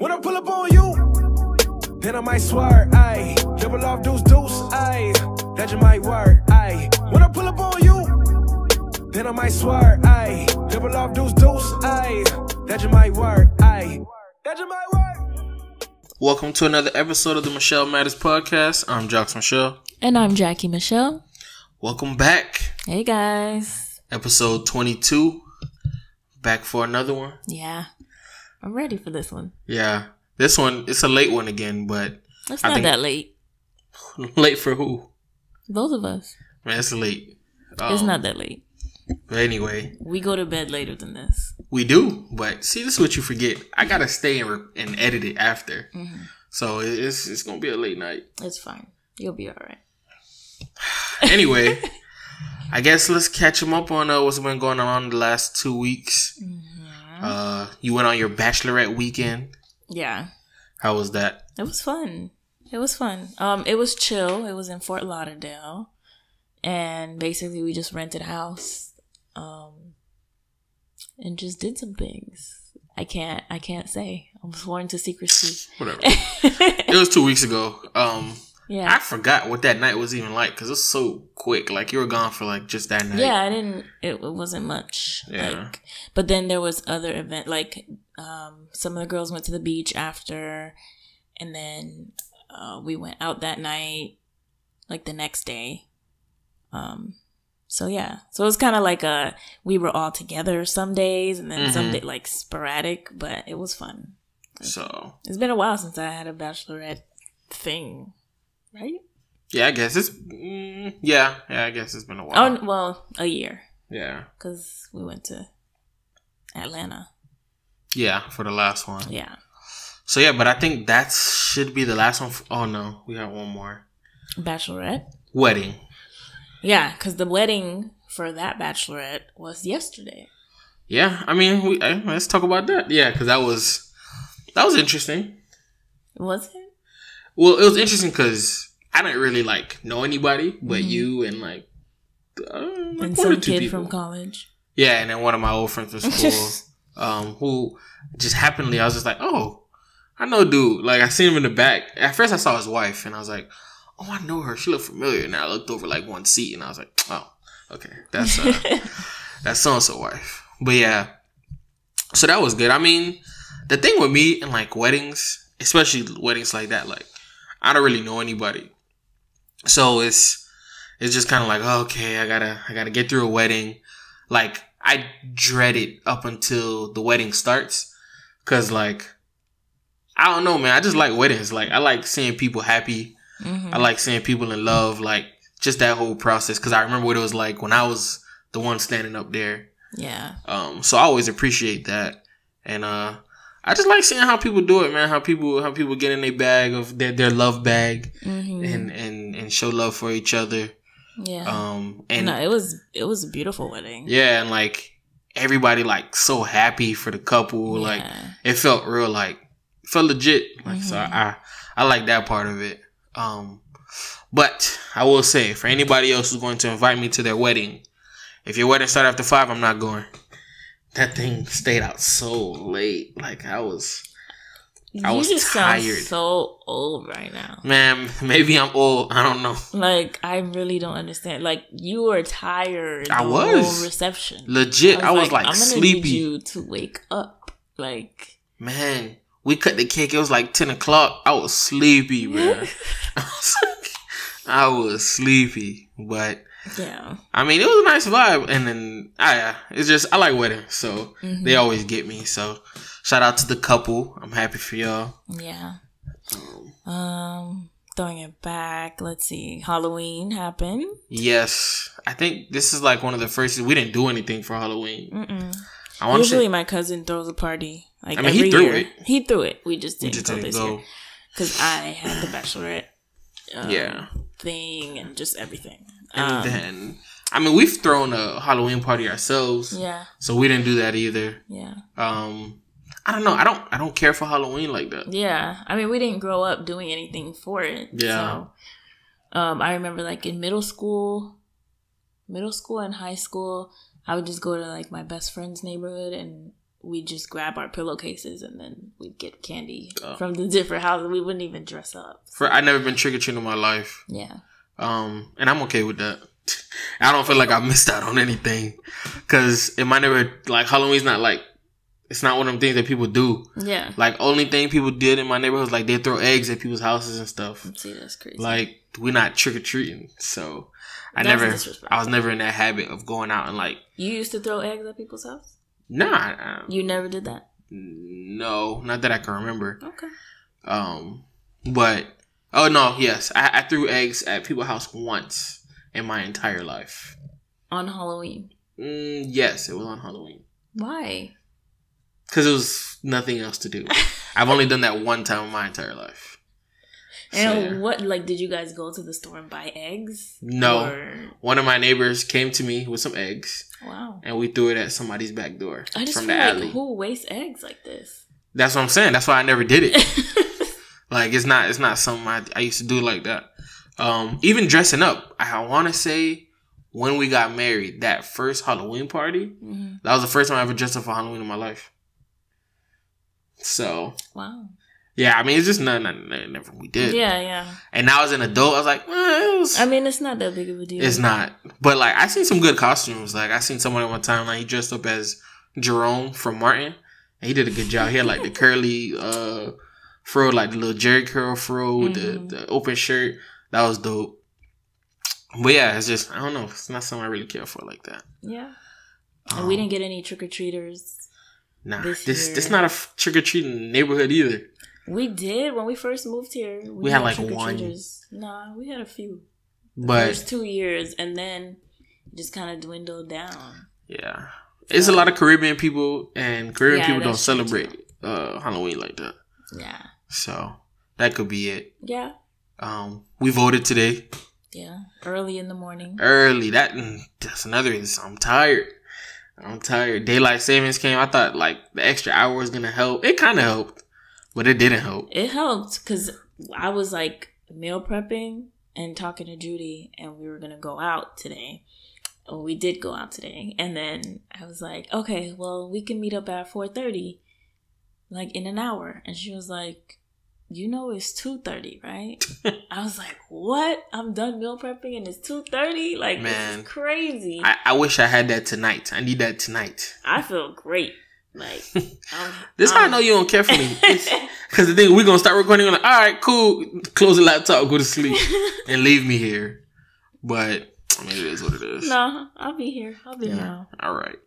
When I pull up on you, then I might swear, ayy. Double off deuce, ayy. That you might work, ayy. When I pull up on you, then I might swear, ayy. Double off deuce, ayy. That you might work, ayy. That you might work. Welcome to another episode of the Michel Matters Podcast. I'm Jocks Michel. And I'm Jackie Michelle. Welcome back. Hey guys. Episode 22. Back for another one. Yeah. I'm ready for this one. Yeah. This one, it's a late one again, but it's not that late. Late for who? Both of us. Man, it's late. It's not that late. But anyway. We go to bed later than this. We do, but see, this is what you forget. I gotta stay and edit it after. Mm-hmm. So it's gonna be a late night. It's fine. You'll be alright. Anyway, I guess let's catch them up on what's been going on the last 2 weeks. Mm-hmm. You went on your bachelorette weekend. Yeah. How was that? It was fun. It was chill. It was in Fort Lauderdale. And basically we just rented a house. And just did some things. I can't say. I'm sworn to secrecy. Whatever. It was 2 weeks ago. Yeah. I forgot what that night was even like because it was so quick. Like you were gone for like just that night. Yeah, it wasn't much. Yeah. But then there was other event. Like some of the girls went to the beach after, and then we went out that night, like the next day. So yeah, so it was kind of like we were all together some days, and then some day like sporadic, but it was fun. So it's been a while since I had a bachelorette thing. Right? Yeah, I guess it's... Yeah, I guess it's been a while. Oh, well, a year. Yeah. Because we went to Atlanta. Yeah, for the last one. Yeah. So, yeah, but I think that should be the last one. Oh, no. We have one more. Bachelorette? Wedding. Yeah, because the wedding for that bachelorette was yesterday. Yeah, I mean, let's talk about that. Yeah, because that was interesting. Was it? Well, it was interesting because I didn't really know anybody but you and and some kid people from college. Yeah, and then one of my old friends from school, who just happenly I was just like, oh, I know dude. Like I seen him in the back. At first I saw his wife and I was like, oh, I know her. She looked familiar. And I looked over one seat and I was like, oh, okay, that's that's so and so wife. But yeah, so that was good. I mean, the thing with me and weddings, especially weddings like that, I don't really know anybody. So it's just kind of okay, I gotta get through a wedding. I dread it up until the wedding starts. Cause I don't know, man. I just like weddings. I like seeing people happy. Mm-hmm. I like seeing people in love. Just that whole process. Cause I remember what it was like when I was the one standing up there. Yeah. So I always appreciate that. And, I just like seeing how people do it, man. How people get in their bag of their love bag, and show love for each other. Yeah. And no, it was a beautiful wedding. Yeah, and everybody so happy for the couple. Yeah. It felt real, felt legit. So I like that part of it. But I will say, for anybody else who's going to invite me to their wedding, if your wedding started after 5, I'm not going. That thing stayed out so late. I was tired. Sound so old right now. Man, maybe I'm old. I don't know. I really don't understand. You were tired. I was. Whole reception. Legit. I was I'm sleepy. Need you to wake up. Man, we cut the cake. It was 10 o'clock. I was sleepy, man. I was sleepy, but. Yeah. I mean, it was a nice vibe. And then, it's just, I like weddings. So, they always get me. So, shout out to the couple. I'm happy for y'all. Yeah. Throwing it back. Let's see. Halloween happened. Yes. I think this is one of the first, we didn't do anything for Halloween. Usually my cousin throws a party. He threw it. He threw it. We just didn't go this year. Because I had the bachelorette thing and just everything. And then, we've thrown a Halloween party ourselves. Yeah. So we didn't do that either. Yeah. I don't know. I don't care for Halloween like that. Yeah. We didn't grow up doing anything for it. Yeah. So, I remember in middle school and high school, I would just go to my best friend's neighborhood and we'd just grab our pillowcases and then we'd get candy from the different houses. We wouldn't even dress up. I've never been trick-or-treating in my life. Yeah. And I'm okay with that. I don't feel like I missed out on anything. Because in my neighborhood, like, Halloween's not like, it's not one of them things that people do. Yeah. Like, only thing people did in my neighborhood was, like, they throw eggs at people's houses and stuff. See, that's crazy. Like, we're not trick-or-treating. So, I was never in that habit of going out and, like... You used to throw eggs at people's house? Nah. You never did that? No, not that I can remember. Okay. But, oh no, yes. I threw eggs at people's house once in my entire life. On Halloween? Yes, it was on Halloween. Why? Because it was nothing else to do. I've only done that one time in my entire life. And what, like, did you guys go to the store and buy eggs? No. Or... One of my neighbors came to me with some eggs. Wow. And we threw it at somebody's back door. I just from feel the like, alley. who wastes eggs like this? That's what I'm saying. That's why I never did it. Like, it's not something I used to do like that. Even dressing up. I want to say when we got married, that first Halloween party, that was the first time I ever dressed up for Halloween in my life. So. Wow. Yeah, I mean, it's just nothing we did. Yeah. And now as an adult, I was like, I mean, it's not that big of a deal. It's not. But, like, I seen some good costumes. Like, I seen someone at one time, like, he dressed up as Jerome from Martin. And he did a good job. He had, like, the curly fro, like the little Jerry curl fro with the open shirt. That was dope. But, yeah, it's just, I don't know. It's not something I really care for like that. Yeah. And we didn't get any trick-or-treaters. Nah, this not a trick-or-treating neighborhood either. We did when we first moved here. We had like one. Nah, we had a few. But first 2 years, and then just kind of dwindled down. Yeah, it's a lot of Caribbean people, and Caribbean people don't celebrate Halloween like that. Yeah, so that could be it. Yeah. We voted today. Yeah, early in the morning. That's another reason. I'm tired. Daylight savings came. I thought like the extra hour was gonna help. It kind of helped. But it didn't help. It helped because I was like meal prepping and talking to Judy, and we were going to go out today. Well, we did go out today. And then I was like, okay, well, we can meet up at 4:30, like in an hour. And she was like, you know, it's 2:30, right? I was like, what? I'm done meal prepping and it's 2:30? Like, man, this is crazy. I wish I had that tonight. I need that tonight. I feel great. Like, this how I know you don't care for me. Because the thing, we're going to start recording. I'm like, all right, cool. Close the laptop, go to sleep, and leave me here. But, I mean, it is what it is. No, I'll be here. I'll be around. All right.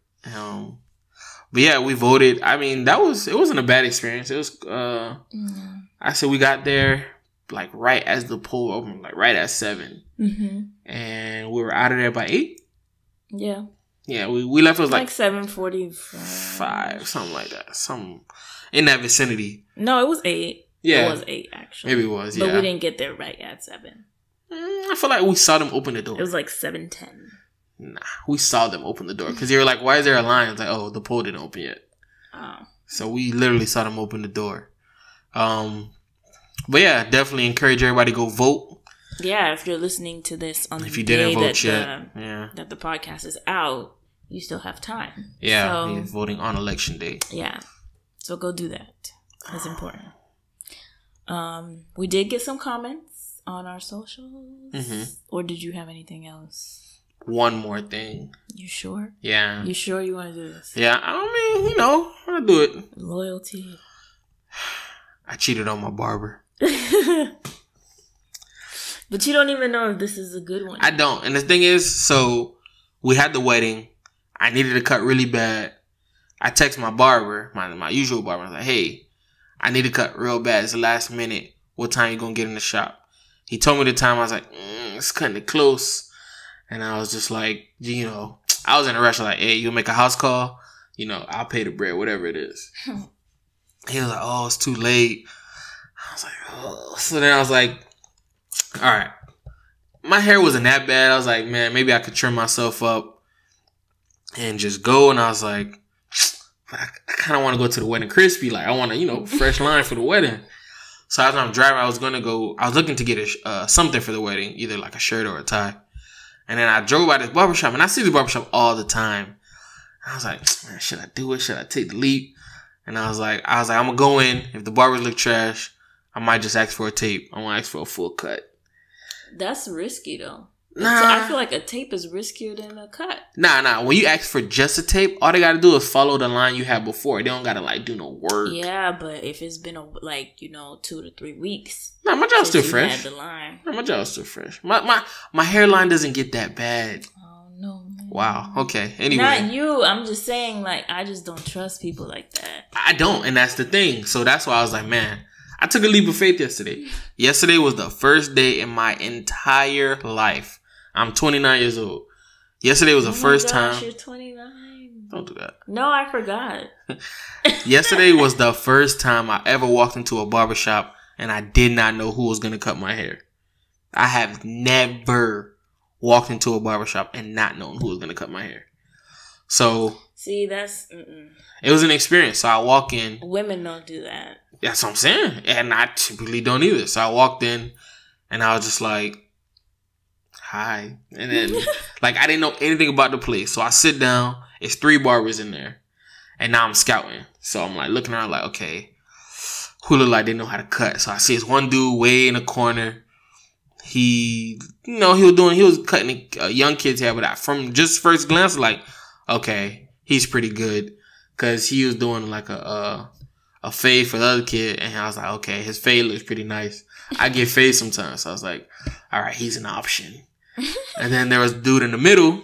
But yeah, we voted. I mean, it wasn't a bad experience. It was, I said we got there, like, right as the poll opened, like, right at 7. Mm-hmm. And we were out of there by 8. Yeah. Yeah, we left. It was like 7:45, something like that. Some in that vicinity. No, it was 8. Yeah, it was 8 actually. Maybe it was. But we didn't get there right at 7. I feel like we saw them open the door. It was like 7:10. Nah, we saw them open the door because they were like, "Why is there a line?" I was like, "Oh, the poll didn't open yet." Oh. So we literally saw them open the door. But yeah, definitely encourage everybody to go vote. Yeah, if you're listening to this on the day that the podcast is out, you still have time. Yeah, so, you're voting on election day. Yeah, so go do that. That's important. We did get some comments on our socials. Or did you have anything else? One more thing. You sure? Yeah. You sure you want to do this? Yeah, I mean, I'll do it. Loyalty. I cheated on my barber. But you don't even know if this is a good one. I don't. And the thing is, so we had the wedding. I needed a cut really bad. I text my barber, my usual barber. I was like, hey, I need a cut real bad. It's the last minute. What time you going to get in the shop? He told me the time. I was like, it's cutting it close. And I was just like, I was in a rush. I was like, hey, you'll make a house call? I'll pay the bread, whatever it is. He was like, oh, it's too late. I was like, oh. So then I was like, all right. My hair wasn't that bad. I was like, man, maybe I could trim myself up and just go. And I was like, but I kind of want to go to the wedding crispy. Like, I want to, fresh line for the wedding. So as I'm driving, I was looking to get something for the wedding, either like a shirt or a tie. And then I drove by this barbershop, and I see this barbershop all the time. I was like, man, should I do it? Should I take the leap? And I was like, I'm gonna go in. If the barbers look trash, I might just ask for a tape. I want to ask for a full cut. That's risky though. Nah. I feel like a tape is riskier than a cut. Nah. When you ask for just a tape, all they gotta do is follow the line you had before. They don't gotta like do no work. Yeah, but if it's been 2 to 3 weeks. Nah, my job's still fresh. Had the line. Nah, my job's still fresh. My hairline doesn't get that bad. Oh no. Man. Wow. Okay. Anyway. Not you. I'm just saying, like, I just don't trust people like that. I don't, and that's the thing. So that's why I was like, man, I took a leap of faith yesterday. Yesterday was the first day in my entire life. I'm 29 years old. Yesterday was the first time. You're 29. Don't do that. No, I forgot. Yesterday was the first time I ever walked into a barbershop and I did not know who was going to cut my hair. I have never walked into a barbershop and not known who was going to cut my hair. So. See, that's. It was an experience. So I walk in. Women don't do that. That's what I'm saying. And I typically don't either. So I walked in and I was just like, hi. And then, like, I didn't know anything about the place. So I sit down. It's 3 barbers in there. And now I'm scouting. So I'm like looking around like, okay, who look like they know how to cut? So I see this one dude way in the corner. He was cutting young kids' hair. But from just first glance, like, okay, he's pretty good. Because he was doing like a fade for the other kid. And I was like, okay, his fade looks pretty nice. I get fade sometimes. So I was like, all right, he's an option. And then there was a dude in the middle.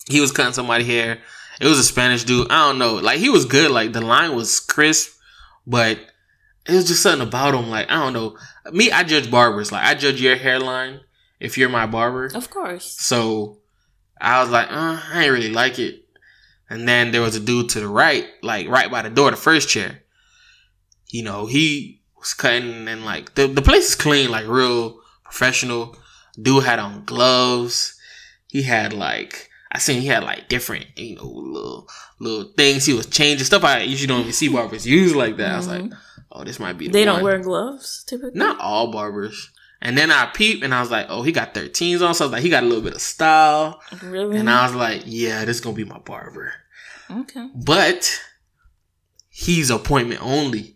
He was cutting somebody's hair. It was a Spanish dude. I don't know. Like, he was good. Like, the line was crisp. But it was just something about him. Like, I don't know. Me, I judge barbers. Like, I judge your hairline if you're my barber. Of course. So, I was like, I ain't really like it. And then there was a dude to the right. Like, right by the door, the first chair. You know, he was cutting and, like, the place is clean. Like, real professional. Dude had on gloves. He had like, I seen he had like different, little things. He was changing stuff. I usually don't even see barbers use like that. I was like, oh, this might be the They one. don't wear gloves typically? Not all barbers. And then I peeped and I was like, oh, he got 13s on. So I was like, he got a little bit of style. Really? And I was like, yeah, this is going to be my barber. Okay. But he's appointment only.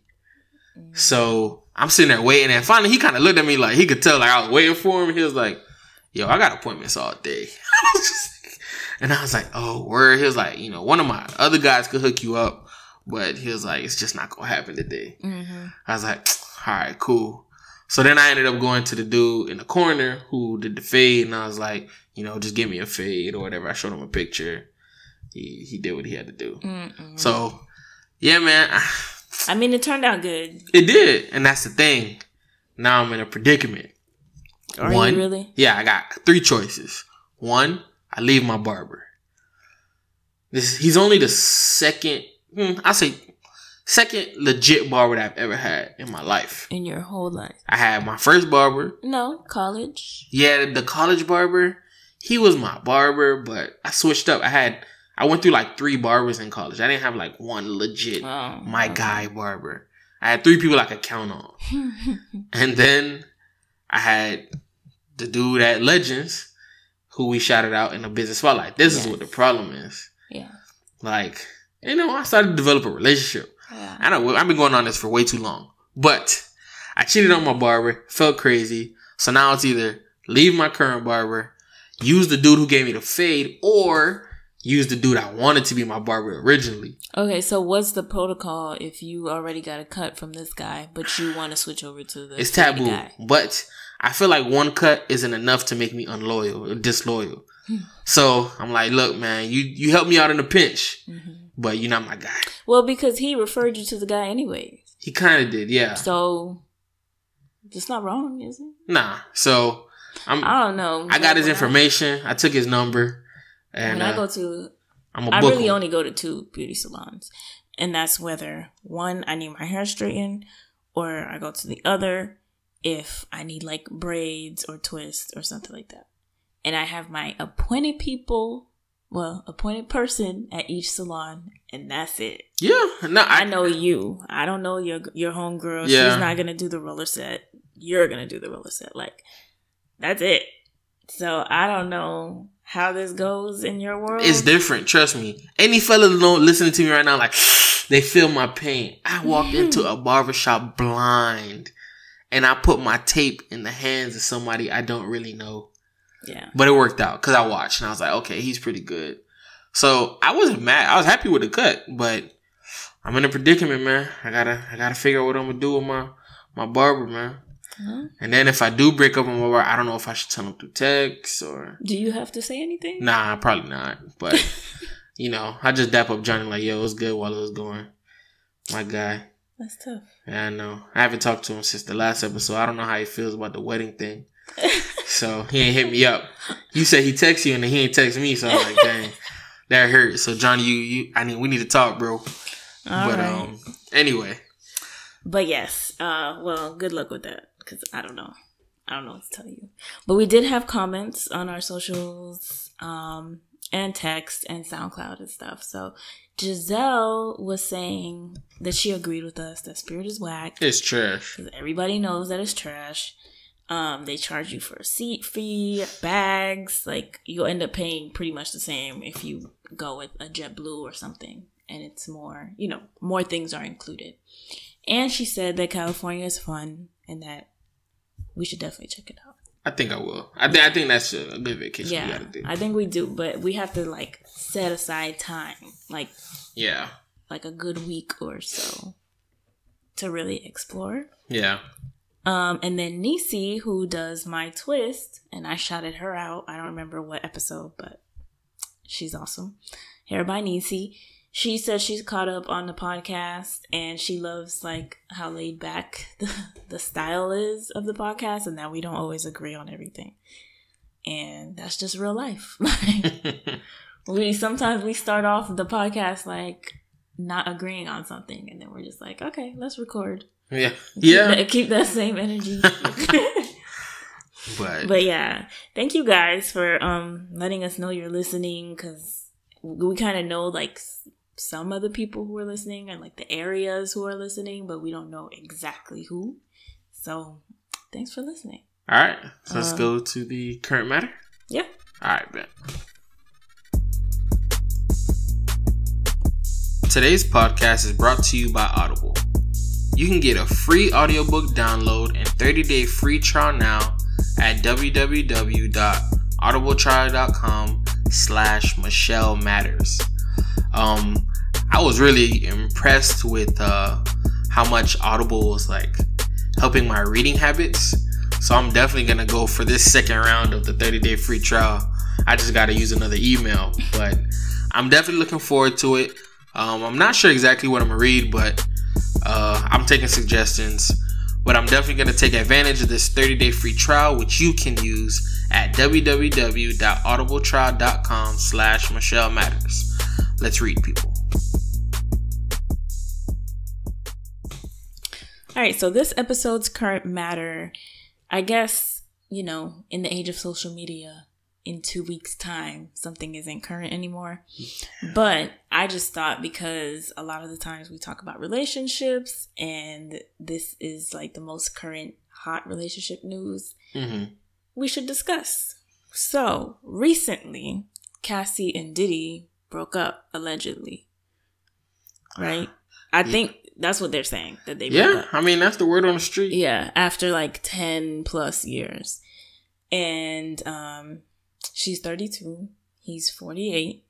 So I'm sitting there waiting, and finally he kind of looked at me like he could tell like I was waiting for him. He was like, yo, I got appointments all day. And I was like, oh, word. He was like, one of my other guys could hook you up, but he was like, it's just not going to happen today. Mm-hmm. I was like, all right, cool. So then I ended up going to the dude in the corner who did the fade, and I was like, just give me a fade or whatever. I showed him a picture. He did what he had to do. Mm-mm. So, yeah, man. I mean, it turned out good. It did. And that's the thing. Now I'm in a predicament. Are you really? Yeah, I got 3 choices. 1, I leave my barber. He's only the second legit barber that I've ever had in my life. In your whole life? I had my first barber. No, college. Yeah, the college barber. He was my barber, but I switched up. I went through like 3 barbers in college. I didn't have like one legit guy barber. I had 3 people I could count on. And then I had the dude at Legends who we shouted out in a business spotlight. This is what the problem is. Yeah. Like, I started to develop a relationship. Yeah. I've been going on this for way too long. But I cheated on my barber. Felt crazy. So now it's either leave my current barber, use the dude who gave me the fade, or use the dude I wanted to be my barber originally. Okay, so what's the protocol if you already got a cut from this guy, but you want to switch over to the It's taboo, guy? But I feel like one cut isn't enough to make me unloyal or disloyal. So I'm like, look, man, you helped me out in a pinch, but you're not my guy. Well, because he referred you to the guy anyway. He kind of did, yeah. So it's not wrong, is it? Nah. So I don't know. I got his information. I took his number. And when I really only go to 2 beauty salons. And that's whether, one, I need my hair straightened, or I go to the other if I need like braids or twists or something like that. And I have my appointed person at each salon, and that's it. Yeah. No, I know you. I don't know your homegirl. Yeah. She's not going to do the roller set. You're going to do the roller set. Like, that's it. So I don't know how this goes in your world. It's different, trust me. Any fella listening to me right now, like, they feel my pain. I walked into a barbershop blind, and I put my tape in the hands of somebody I don't really know. Yeah. But it worked out, because I watched, and I was like, okay, he's pretty good. So, I wasn't mad. I was happy with the cut, but I'm in a predicament, man. I gotta figure out what I'm gonna do with my barber, man. Uh-huh. And then if I do break up with my barber, I don't know if I should tell him through text or... Do you have to say anything? Nah, probably not. But, I just dap up Johnny like, yo, it's good while it was going. My guy. That's tough. Yeah, I know. I haven't talked to him since the last episode. I don't know how he feels about the wedding thing. So, he ain't hit me up. You said he texted you and then he ain't text me. So, I'm like, dang, that hurt. So, Johnny, we need to talk, bro. Right. Anyway. But yes, well, good luck with that, because I don't know what to tell you. But we did have comments on our socials, and text and SoundCloud and stuff. So Giselle was saying that she agreed with us that Spirit is whack. It's trash. Because everybody knows that it's trash. They charge you for a seat fee, bags. Like, you'll end up paying pretty much the same if you go with a JetBlue or something. And it's more, more things are included. And she said that California is fun and that we should definitely check it out. I think I will. I think that's a good vacation we gotta do. I think we do, but we have to set aside time, like a good week or so to really explore. Yeah. And then Niecys, who does my twist, and I shouted her out. I don't remember what episode, but she's awesome. Hair by Niecys. She said she's caught up on the podcast and she loves how laid back the style is of the podcast, and that we don't always agree on everything. And that's just real life. Sometimes we start off the podcast not agreeing on something, and then we're just like, okay, let's record. Yeah. Keep that same energy. But yeah, thank you guys for letting us know you're listening, because we kind of know some of the people who are listening and the areas who are listening, but we don't know exactly who. So thanks for listening. All right, so let's go to the current matter. Yeah. All right, bet. Today's podcast is brought to you by Audible. You can get a free audiobook download and 30-day free trial now at www.audibletrial.com/Michel Matters. I was really impressed with how much Audible was helping my reading habits. So I'm definitely gonna go for this second round of the 30-day free trial. I just gotta use another email, but I'm definitely looking forward to it. I'm not sure exactly what I'm gonna read, but I'm taking suggestions. But I'm definitely gonna take advantage of this 30-day free trial, which you can use at www.audibletrial.com/Michel Matters. Let's read, people. All right, so this episode's current matter, I guess, in the age of social media, in 2 weeks' time, something isn't current anymore. But I just thought, because a lot of the times we talk about relationships, and this is the most current hot relationship news, we should discuss. So recently, Cassie and Diddy broke up, allegedly. Right? I think that's what they're saying, that they broke up. I mean, that's the word on the street. Yeah, after 10 plus years. And she's 32. He's 48.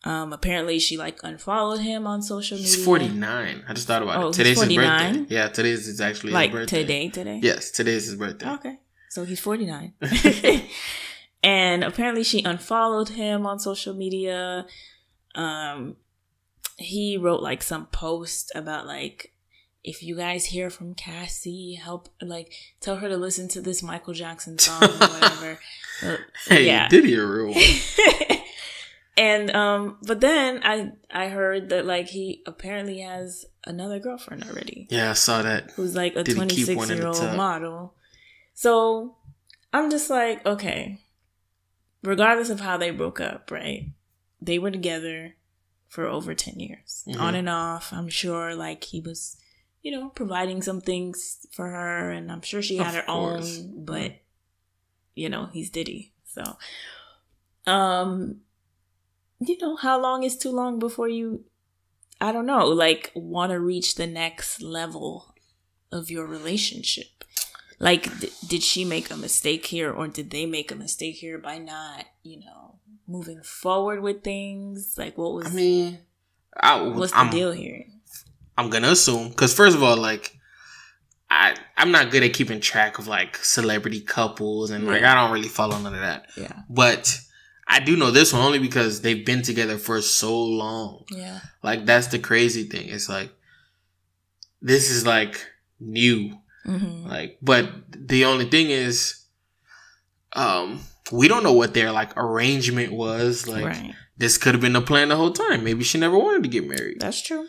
Apparently she unfollowed him on social media. He's 49. I just thought about it. Today's his birthday. Yeah, today's is actually his birthday. Today? Yes, today's his birthday. Okay. So he's 49. And apparently she unfollowed him on social media. He wrote some post about if you guys hear from Cassie, help tell her to listen to this Michael Jackson song or whatever. Hey, Diddy a real one. And but then I heard that he apparently has another girlfriend already. Yeah, I saw that. Who's a 26-year-old model. So I'm just okay. Regardless of how they broke up, right? They were together for over 10 years. On and off. I'm sure he was, providing some things for her, and I'm sure she had her own, but he's Diddy. So How long is too long before you, I don't know, like, want to reach the next level of your relationship? Like, did she make a mistake here, or did they make a mistake here by not, moving forward with things? Like, what was... what's the deal here? I'm going to assume, because first of all, like, I'm not good at keeping track of, like, celebrity couples, and, like, I don't really follow none of that. Yeah. But I do know this one only because they've been together for so long. Yeah. Like, that's the crazy thing. It's like, this is, like, new. Mm-hmm. Like, but the only thing is, we don't know what their, like, arrangement was. Like, right. This could have been the plan the whole time. Maybe she never wanted to get married. That's true.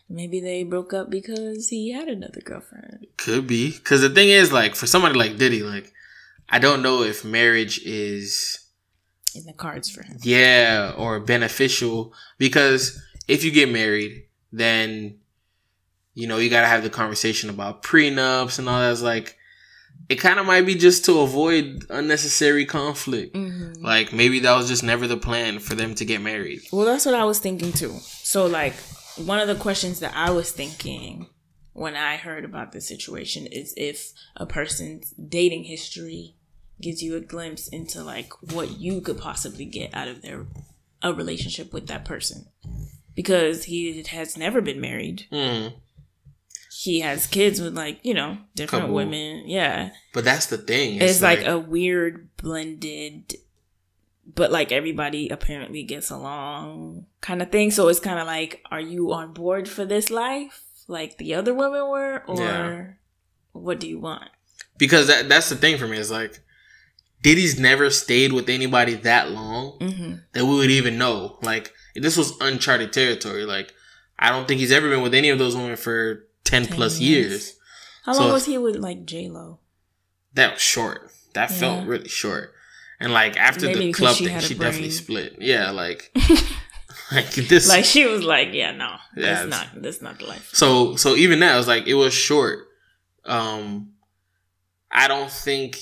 Maybe they broke up because he had another girlfriend. Could be. Because the thing is, like, for somebody like Diddy, like, I don't know if marriage is in the cards for him. Yeah, or beneficial. Because if you get married, then, you got to have the conversation about prenups and all that. It's like, it kind of might be just to avoid unnecessary conflict. Mm-hmm. Like, maybe that was just never the plan for them to get married. Well, that's what I was thinking too. So, like, one of the questions that I was thinking when I heard about this situation is if a person's dating history gives you a glimpse into, like, what you could possibly get out of a relationship with that person. Because he has never been married. Mm. He has kids with, like, different women. Yeah. But that's the thing. It's like a weird blended, but, like, everybody apparently gets along kind of thing. So it's kind of like, are you on board for this life like the other women were? Or what do you want? Because that's the thing for me. Is like, Diddy's never stayed with anybody that long that we would even know. Like, this was uncharted territory. Like, I don't think he's ever been with any of those women for 10 plus years. How long was he with, like, J-Lo? That was short. That felt really short. And, like, after the club thing, she definitely split. Yeah, like, like this. Like, she was like, yeah, no, that's not the life. So even that was like, it was short. I don't think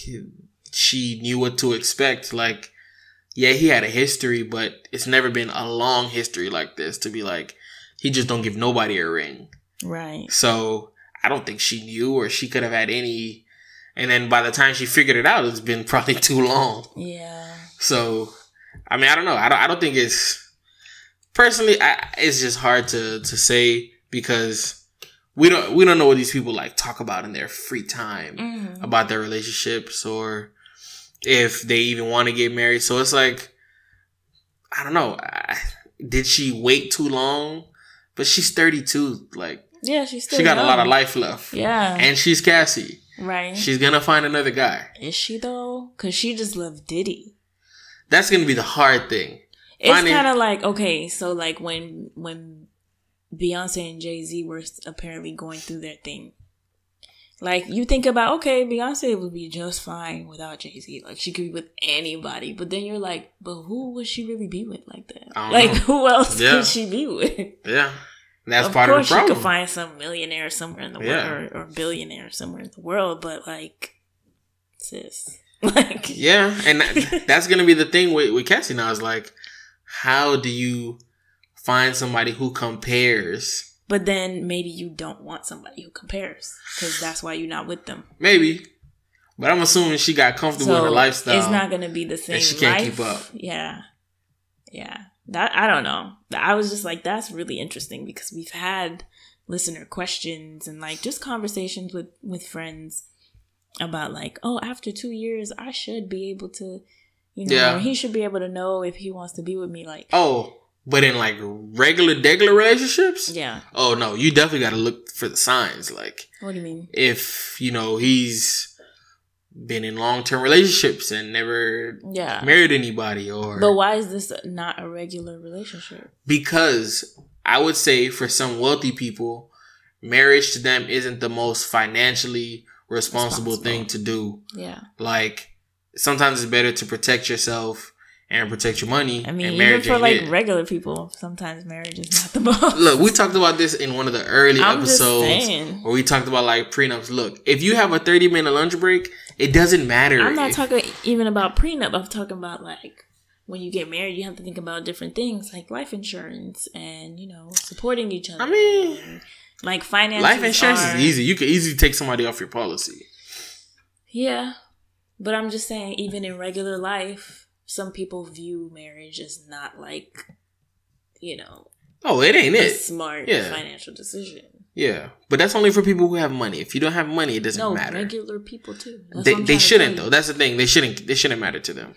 she knew what to expect. Like, yeah, he had a history, but it's never been a long history like this to be like, he just don't give nobody a ring. Right. So I don't think she knew, or she could have had any. And then by the time she figured it out, it's been probably too long. Yeah. So, I mean, I don't know. I don't think it's, personally, it's just hard to say, because we don't know what these people, like, talk about in their free time about their relationships, or if they even want to get married. So it's like, I don't know. Did she wait too long? But she's 32. Like, yeah, she got young. A lot of life left. Yeah. And she's Cassie. Right. She's going to find another guy. Is she, though? Because she just loved Diddy. That's going to be the hard thing. It's kind of like, okay, so, like, when Beyonce and Jay-Z were apparently going through their thing, like, you think about, okay, Beyonce would be just fine without Jay-Z. Like, she could be with anybody. But then you're like, but who would she really be with like that? Like, who else could she be with? Yeah. That's part of the problem. Of course, she could find some millionaire somewhere in the world, or billionaire somewhere in the world, but, like, sis. Like, yeah, and that's going to be the thing with Cassie now, is like, how do you find somebody who compares? But then maybe you don't want somebody who compares, because that's why you're not with them. Maybe. But I'm assuming she got comfortable in her lifestyle. It's not going to be the same and she can't keep up. Yeah. Yeah. That, I don't know. I was just like, that's really interesting, because we've had listener questions and, like, just conversations with friends about, like, oh, after 2 years, I should be able to, he should be able to know if he wants to be with me. Like, oh, but in, like, regular relationships? Yeah. Oh, no, you definitely got to look for the signs. Like, what do you mean? If, he's been in long-term relationships and never married anybody, or... But why is this not a regular relationship? Because I would say for some wealthy people, marriage to them isn't the most financially responsible thing to do. Yeah. Like, sometimes it's better to protect yourself and protect your money. I mean, and even for, like, regular people, sometimes marriage is not the most. Look, we talked about this in one of the early episodes where we talked about, like, prenups. Look, if you have a 30-minute lunch break it doesn't matter. I'm not talking even about prenup. I'm talking about like when you get married, you have to think about different things like life insurance and, you know, supporting each other. I mean, and, like finances. Life insurance is easy. You can easily take somebody off your policy. Yeah. But I'm just saying, even in regular life, some people view marriage as not like, you know. Oh, it ain't a smart financial decision. Yeah. But that's only for people who have money. If you don't have money, it doesn't matter. No, regular people too. They shouldn't though. That's the thing. They shouldn't matter to them.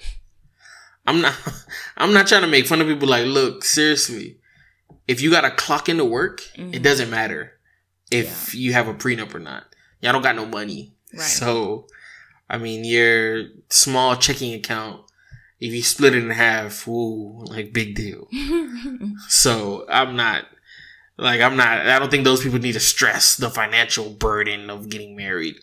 I'm not trying to make fun of people. Like, look, seriously, if you got to clock into work, it doesn't matter if you have a prenup or not. Y'all don't got no money. Right. So, I mean, your small checking account, if you split it in half, ooh, like big deal. So I don't think those people need to stress the financial burden of getting married.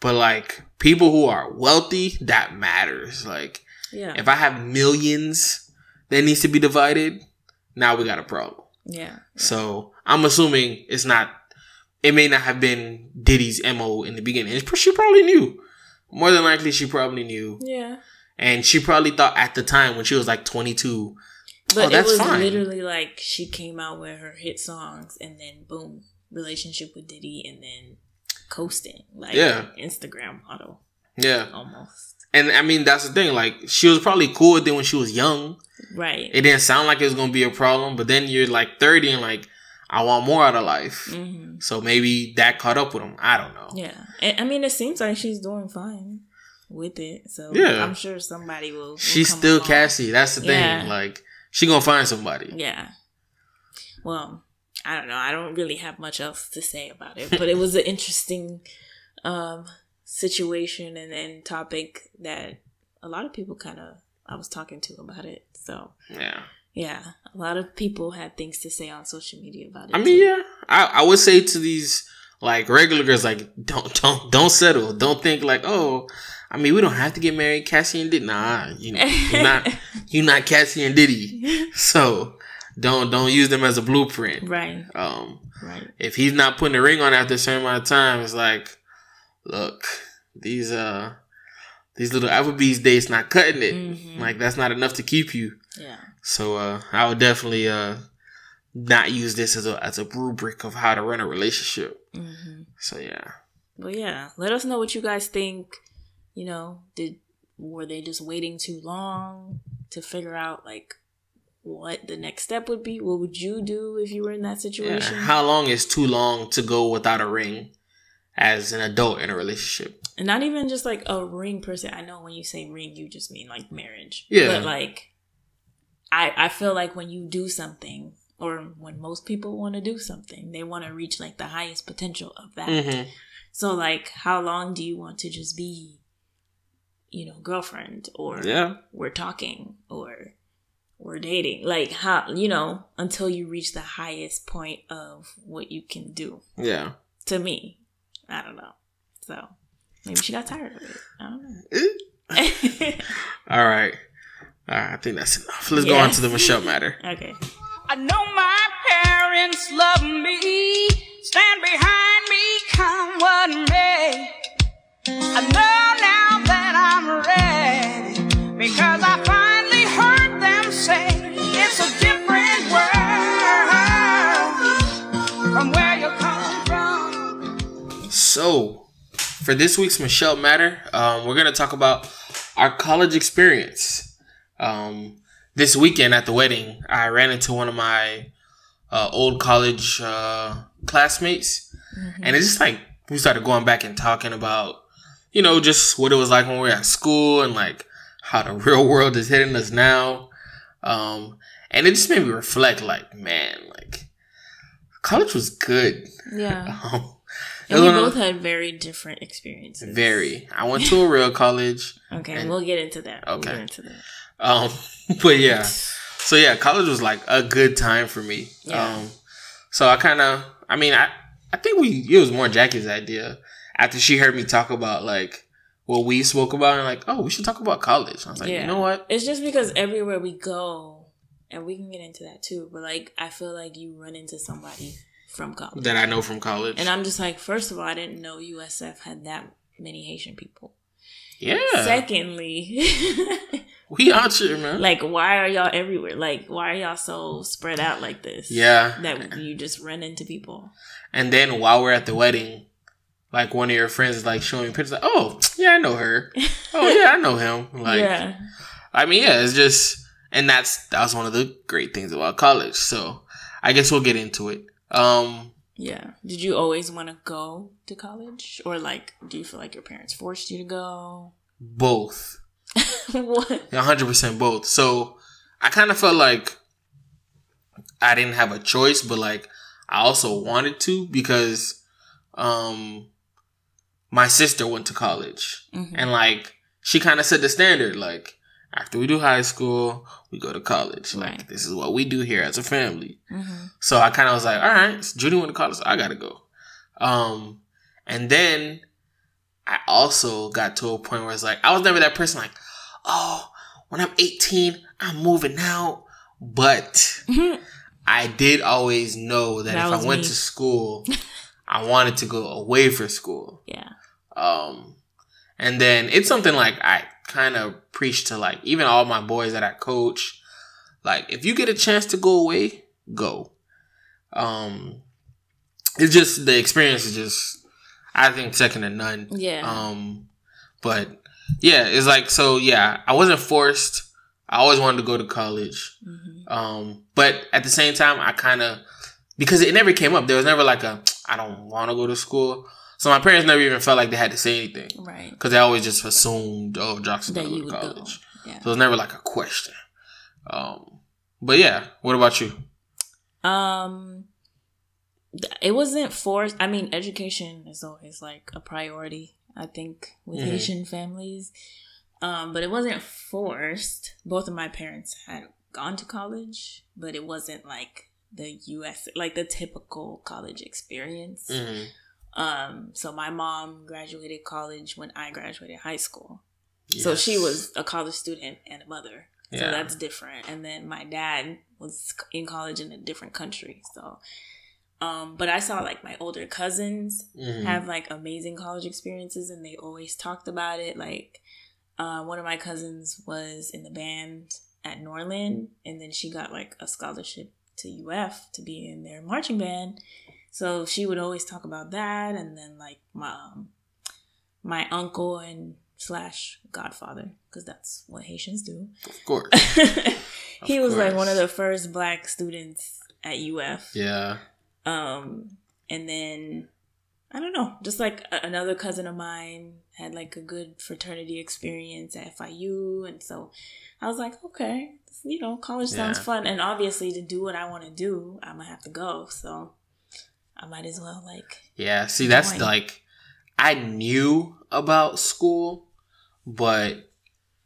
But like people who are wealthy, that matters. Like, if I have millions that needs to be divided, now we got a problem. Yeah. So I'm assuming it may not have been Diddy's MO in the beginning. She probably knew. More than likely, she probably knew. Yeah. And she probably thought at the time when she was like 22, but it was fine. Literally like she came out with her hit songs and then boom, relationship with Diddy and then coasting. Like Instagram model. Yeah. Almost. And I mean, that's the thing. Like, she was probably cool with it when she was young. Right. It didn't sound like it was going to be a problem. But then you're like 30 and like, I want more out of life. So maybe that caught up with him. I don't know. Yeah. I mean, it seems like she's doing fine with it. So I'm sure somebody will She's still along. Cassie. That's the thing. Like, she going to find somebody. Yeah. Well, I don't know. I don't really have much else to say about it. But it was an interesting situation and topic that a lot of people I was talking to about it. So, yeah, a lot of people had things to say on social media about it. I mean, I would say to these like regular girls, like don't settle. Don't think like, oh, I mean, we don't have to get married. Cassie and Diddy, nah, you're not Cassie and Diddy. So don't use them as a blueprint. Right. Right. If he's not putting a ring on after a certain amount of time, it's like, look, these little Applebee's dates not cutting it. Like, that's not enough to keep you. Yeah. So I would definitely not use this as a rubric of how to run a relationship. So yeah. But yeah, let us know what you guys think. You know, were they just waiting too long to figure out like what the next step would be? What would you do if you were in that situation? Yeah. How long is too long to go without a ring as an adult in a relationship? And not even just like a ring per se. I know when you say ring, you just mean like marriage. Yeah. But like, I feel like when you do something, or when most people want to do something, they want to reach like the highest potential of that. So like, how long do you want to just be, you know, girlfriend, or we're talking, or we're dating? Like, how, you know, until you reach the highest point of what you can do. Yeah. To me, I don't know. So maybe she got tired of it. I don't know. All right. I think that's enough. Let's go on to the Michel Matter. Okay. I know my parents love me, stand behind me, come what may. I know now that I'm ready, because I finally heard them say it's a different world from where you come from. So, for this week's Michel Matter, we're going to talk about our college experience. This weekend at the wedding, I ran into one of my old college classmates, and it's just like we started going back and talking about, you know, just what it was like when we were at school and like how the real world is hitting us now. And it just made me reflect, like, man, like college was good. Yeah. And we both had very different experiences. Very. I went to a real college. Okay, we'll get into that. Okay. We'll get into that. But yeah. So yeah, college was like a good time for me. Yeah. So I think it was more Jackie's idea after she heard me talk about like what we spoke about, and like, oh, we should talk about college. I was like, you know what? It's just because everywhere we go, and we can get into that too, but like, I feel like you run into somebody from college. That I know from college. And I'm just like, first of all, I didn't know USF had that many Haitian people. Yeah. Secondly, we out here, man. like, why are y'all everywhere? Like, why are y'all so spread out like this? Yeah. That you just run into people. And then while we're at the wedding, like one of your friends is like showing pictures like, oh, yeah, I know her. Oh, yeah, I know him. Like, yeah. I mean, yeah, it's just, and that was one of the great things about college. So I guess we'll get into it. Yeah. Did you always want to go to college? Or like, do you feel like your parents forced you to go? Both. What? 100% both. So I kind of felt like I didn't have a choice, but like I also wanted to because my sister went to college. Mm-hmm. And like she kind of set the standard. Like after we do high school, we go to college. Like right. This is what we do here as a family. Mm-hmm. So I kind of was like, all right, Judy went to college, so I gotta go. And then I also got to a point where it's like, I was never that person like, oh, when I'm 18, I'm moving out. But I did always know that if I went to school, I wanted to go away for school. Yeah. And then it's something like I kind of preach to like, even all my boys that I coach, like if you get a chance to go away, go. It's just, the experience is just, I think, second to none. Yeah. But yeah, it's like, so yeah, I wasn't forced. I always wanted to go to college. Mm-hmm. But at the same time, I kind of, because it never came up. There was never like I don't want to go to school. So my parents never even felt like they had to say anything. Right. Because they always just assumed, oh, Jackson's going to go to college. Yeah. So it was never like a question. But yeah, what about you? It wasn't forced. I mean, education is always like a priority, I think, with Haitian families. But it wasn't forced. Both of my parents had gone to college, but it wasn't like the US, like the typical college experience. Mm-hmm. So my mom graduated college when I graduated high school. Yes. So she was a college student and a mother. Yeah. So that's different. And then my dad was in college in a different country. So, but I saw like my older cousins have like amazing college experiences, and they always talked about it. Like, one of my cousins was in the band at Norland, and then she got like a scholarship to UF to be in their marching band. So she would always talk about that. And then like my uncle and / godfather, because that's what Haitians do. Of course. He was like one of the first black students at UF. Yeah. And then I don't know, just like another cousin of mine had like a good fraternity experience at FIU. And so I was like, okay, college sounds fun. And obviously to do what I want to do, I'm going to have to go. So I might as well yeah, see, that's join. Like, I knew about school, but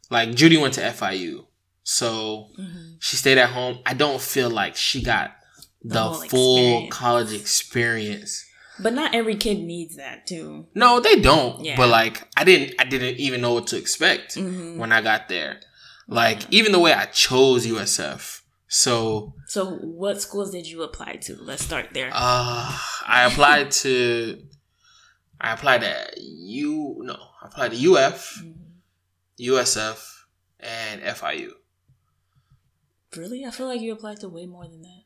like Judy went to FIU. So she stayed at home. I don't feel like she got the full college experience. But not every kid needs that too. No, they don't. Yeah. But like I didn't even know what to expect when I got there. Like even the way I chose USF. So what schools did you apply to? Let's start there. I applied to UF, USF, and FIU. Really? I feel like you applied to way more than that.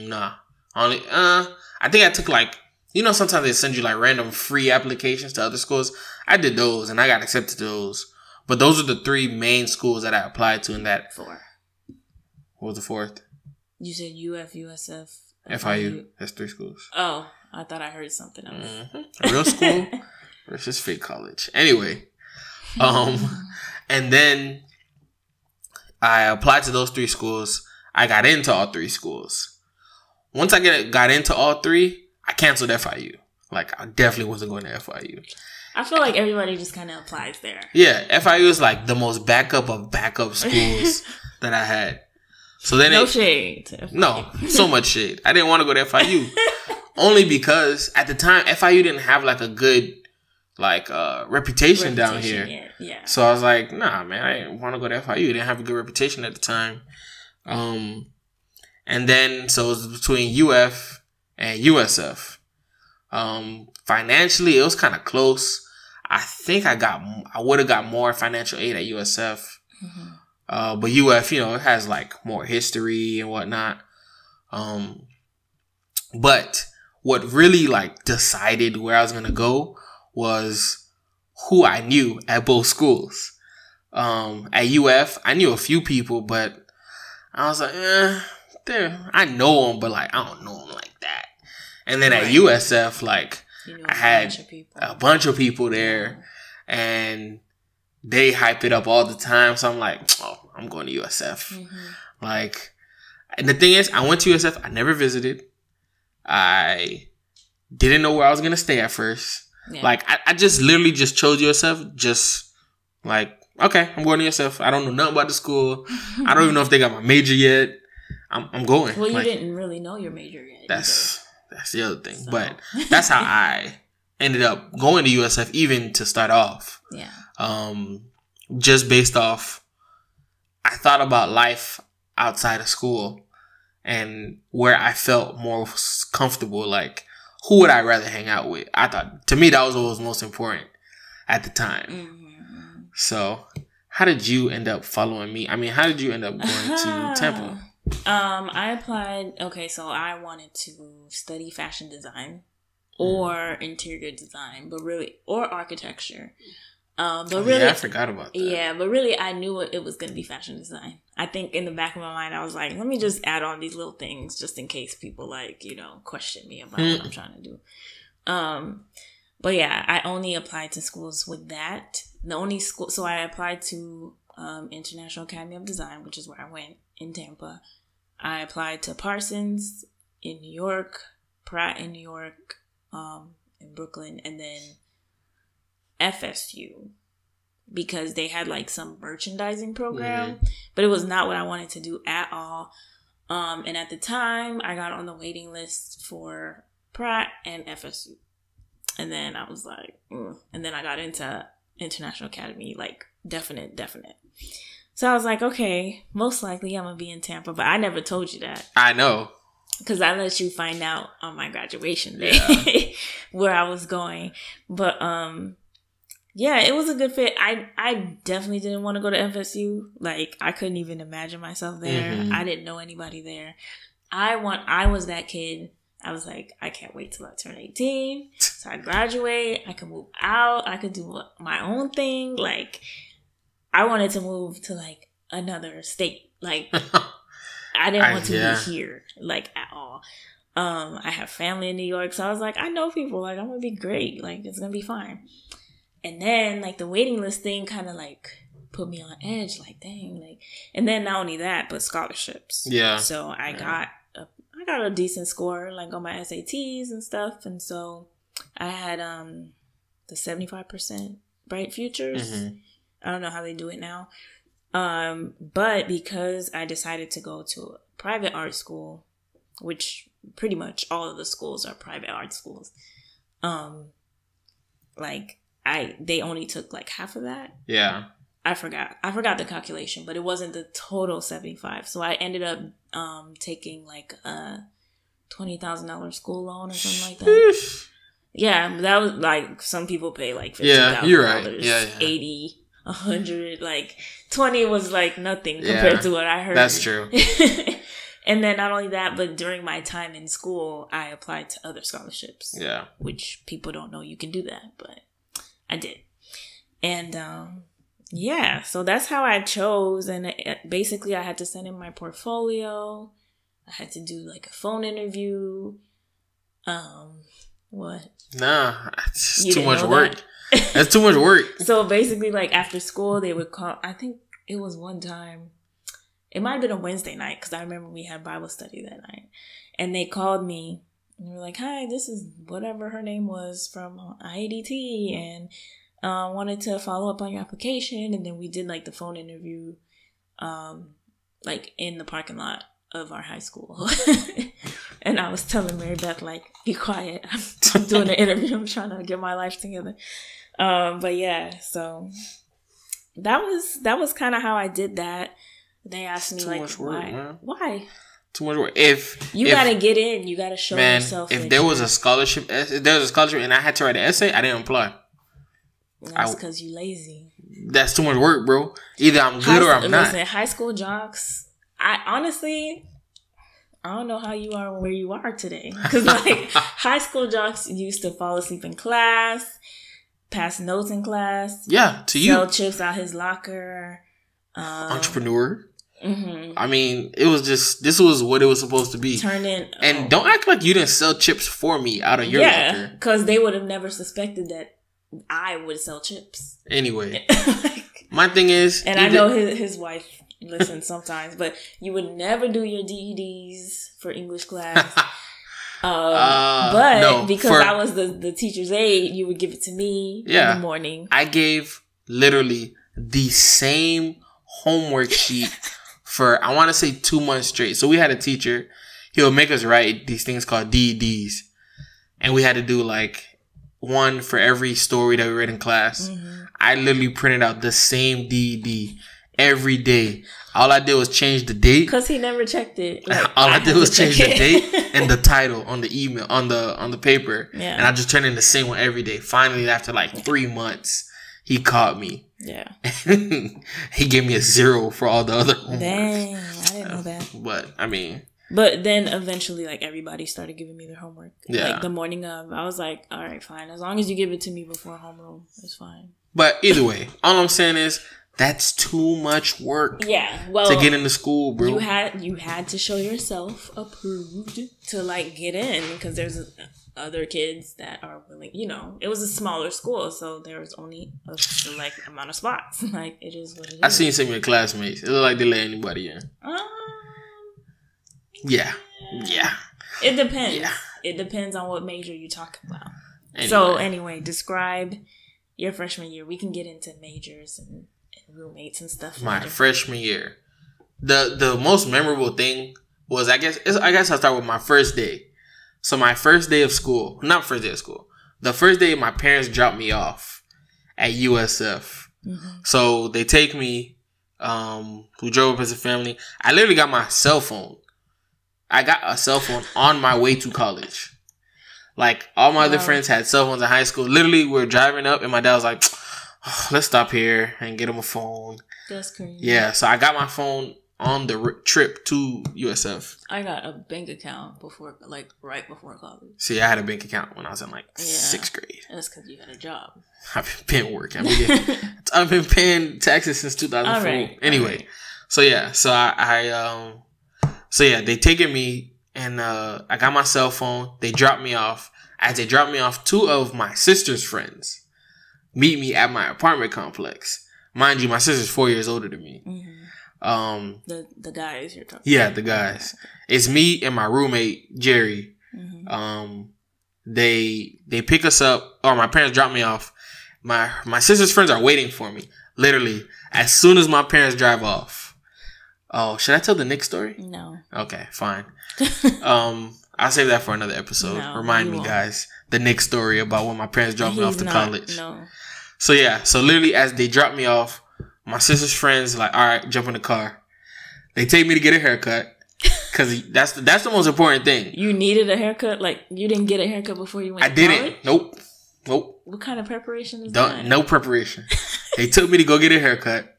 Nah. Only I think I took like, sometimes they send you like random free applications to other schools. I did those and I got accepted to those. But those are the 3 main schools that I applied to in that. 4. What was the 4th? You said UF, USF, FIU. That's 3 schools. Oh, I thought I heard something else. Mm-hmm. A real school versus fake college. Anyway, and then I applied to those 3 schools. I got into all 3 schools. Once I got into all 3, I canceled FIU. Like, I definitely wasn't going to FIU. I feel like everybody just kind of applies there. Yeah, FIU is like the most backup of backup schools that I had. So then no shade. No, so much shade. I didn't want to go to FIU. Only because at the time, FIU didn't have like a good reputation down here. Yeah. So I was like, nah, man, I didn't want to go to FIU. It didn't have a good reputation at the time. And then, so it was between UF and USF. Financially, it was kind of close. I think I would have got more financial aid at USF. Mm-hmm. But UF, it has like more history and whatnot. But what really like decided where I was going to go was who I knew at both schools. At UF, I knew a few people, but I was like, I know them, but like, I don't know them like that. And then at USF, like, I had a bunch of people there, and they hype it up all the time. So I'm like, oh, I'm going to USF. Mm-hmm. Like, and the thing is, I went to USF. I never visited. I didn't know where I was going to stay at first. Yeah. Like, I just literally just chose USF. Just like, okay, I'm going to USF. I don't know nothing about the school. I don't even know if they got my major yet. I'm going. Well, you didn't really know your major yet. That's the other thing. So. But that's how I ended up going to USF, even to start off. Yeah. Just based off, I thought about life outside of school and where I felt more comfortable. Like, who would I rather hang out with? I thought, to me, that was what was most important at the time. Mm-hmm. So, how did you end up following me? I mean, how did you end up going to Tampa? I applied. Okay, so I wanted to study fashion design or interior design, or architecture. But really, I forgot about that. Yeah, but really, I knew it was going to be fashion design. I think in the back of my mind, I was like, let me just add on these little things just in case people question me about what I'm trying to do. But yeah, I only applied to schools with that. The only school, so I applied to International Academy of Design, which is where I went in Tampa. I applied to Parsons in New York, Pratt in New York, in Brooklyn, and then FSU because they had like some merchandising program, but it was not what I wanted to do at all. And at the time, I got on the waiting list for Pratt and FSU. And then I was like, and then I got into International Academy, like definite. So I was like, okay, most likely I'm going to be in Tampa, but I never told you that. I know. Because I let you find out on my graduation day where I was going. But, yeah, it was a good fit. I definitely didn't want to go to FSU. Like, I couldn't even imagine myself there. Mm-hmm. I didn't know anybody there. I was that kid. I was like, I can't wait till I turn 18. So I graduate. I can move out. I could do my own thing. Like, I wanted to move to, like, another state. Like, I didn't want to be here, like, at all. I have family in New York. So I was like, I know people. Like, I'm going to be great. Like, it's going to be fine. And then, like, the waiting list thing kind of, like, put me on edge. Like, dang. Like, and then not only that, but scholarships. Yeah. So I got a decent score, like, on my SATs and stuff. And so I had the 75% Bright Futures. Mm-hmm. I don't know how they do it now. But because I decided to go to a private art school, which pretty much all of the schools are private art schools, they only took like half of that. Yeah. I forgot the calculation, but it wasn't the total 75. So I ended up taking like a $20,000 school loan or something like that. Yeah, that was like some people pay like $50,000. Yeah, you're right. Yeah. 80, 100, like 20 was like nothing compared to what I heard. That's true. And then not only that, but during my time in school, I applied to other scholarships. Yeah. Which people don't know you can do that, but I did. And so that's how I chose. And basically I had to send in my portfolio. I had to do like a phone interview. What? Nah, it's too much work. That's too much work. So basically, like, after school, they would call. I think it was one time. It might have been a Wednesday night because I remember we had Bible study that night. And they called me and they were like, hi, this is whatever her name was from IADT and wanted to follow up on your application. And then we did like the phone interview like in the parking lot of our high school. And I was telling Mary Beth, like, be quiet. I'm doing an interview. I'm trying to get my life together. But yeah, so that was kind of how I did that. They asked me, like, why? Too much work. If you gotta get in, you gotta show yourself. If there was a scholarship, and I had to write an essay, I didn't apply. That's because you lazy. That's too much work, bro. Either I'm good or I'm not. Listen, high school jocks. I don't know how you are where you are today. Because like high school jocks used to fall asleep in class, pass notes in class. Yeah, to you. Sell chips out his locker. Entrepreneur. Mm-hmm. I mean, it was just, this was what it was supposed to be. And don't act like you didn't sell chips for me out of your locker. Yeah, because they would have never suspected that I would sell chips. Anyway, my thing is... And I know his wife listens sometimes, but you would never do your DEDs for English class. Because I was the teacher's aide, you would give it to me in the morning. I gave literally the same homework sheet for, I want to say 2 months straight. So we had a teacher, he would make us write these things called DEDs. And we had to do like one for every story that we read in class. Mm-hmm. I literally printed out the same DED every day. All I did was change the date. Because he never checked it. Like, all I did was change the date and the title on the email, on the paper. Yeah. And I just turned in the same one every day. Finally, after like 3 months, he caught me. Yeah. He gave me a 0 for all the other homework. Dang, I didn't know that. But, I mean... But then eventually, like, everybody started giving me their homework. Yeah. Like, the morning of, I was like, all right, fine. As long as you give it to me before homeroom, it's fine. But either way, all I'm saying is, that's too much work. Yeah, well, to get into school, bro. You had to show yourself approved to, like, get in. Because there's other kids that are willing, you know. It was a smaller school, so there was only a select amount of spots. Like, it is what it is. I seen some of your classmates. It looked like they let anybody in. Yeah. It depends. Yeah. It depends on what major you're talking about. Anyway. So anyway, describe your freshman year. We can get into majors and roommates and stuff. My freshman year, the most memorable thing was, I guess I'll start with my first day. So my first day of school, not first day of school, the first day my parents dropped me off at USF. Mm-hmm. So they take me. We drove up as a family. I literally got my cell phone. I got a cell phone on my way to college. Like, all my other friends had cell phones in high school. Literally, we were driving up, and my dad was like, oh, let's stop here and get him a phone. That's crazy. Yeah, so I got my phone on the trip to USF. I got a bank account right before college. See, I had a bank account when I was in, like, 6th grade. That's because you had a job. I've been working. I've been paying taxes since 2004. Right. Anyway, so yeah, So yeah, they taken me, and I got my cell phone. They dropped me off. As they dropped me off, 2 of my sister's friends meet me at my apartment complex. Mind you, my sister's 4 years older than me. Mm-hmm. The guys you're talking. Yeah, the guys. It's me and my roommate Jerry. Mm-hmm. They pick us up, or my parents drop me off. My sister's friends are waiting for me. Literally, as soon as my parents drive off. Oh, should I tell the Nick story? No. Okay, fine. I'll save that for another episode. No, Remind me, guys, the Nick story about when my parents dropped me off to college. No. So yeah, so literally as they drop me off, my sister's friends like, all right, jump in the car. They take me to get a haircut because that's the most important thing. You needed a haircut? Like, you didn't get a haircut before you went to college? I didn't. Nope. What kind of preparation is that? No preparation. They took me to go get a haircut.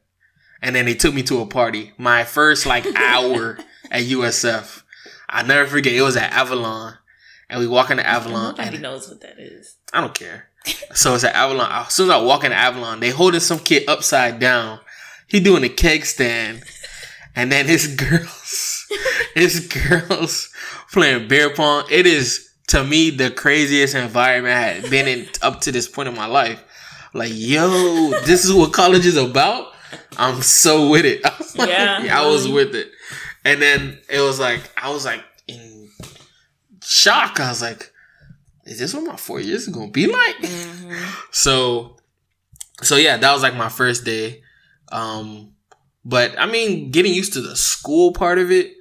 And then they took me to a party. My first, hour at USF. I'll never forget. It was at Avalon. And we walk into Avalon. Nobody knows what that is. I don't care. So it's at Avalon. As soon as I walk into Avalon, they holding some kid upside down. He doing a keg stand. And then his girls playing beer pong. It is, to me, the craziest environment I had been in up to this point in my life. Like, yo, this is what college is about? I'm so with it. I was with it. And then it was like, I was like in shock. I was like, is this what my 4 years is going to be like? Mm-hmm. So yeah, that was like my first day. But I mean, getting used to the school part of it,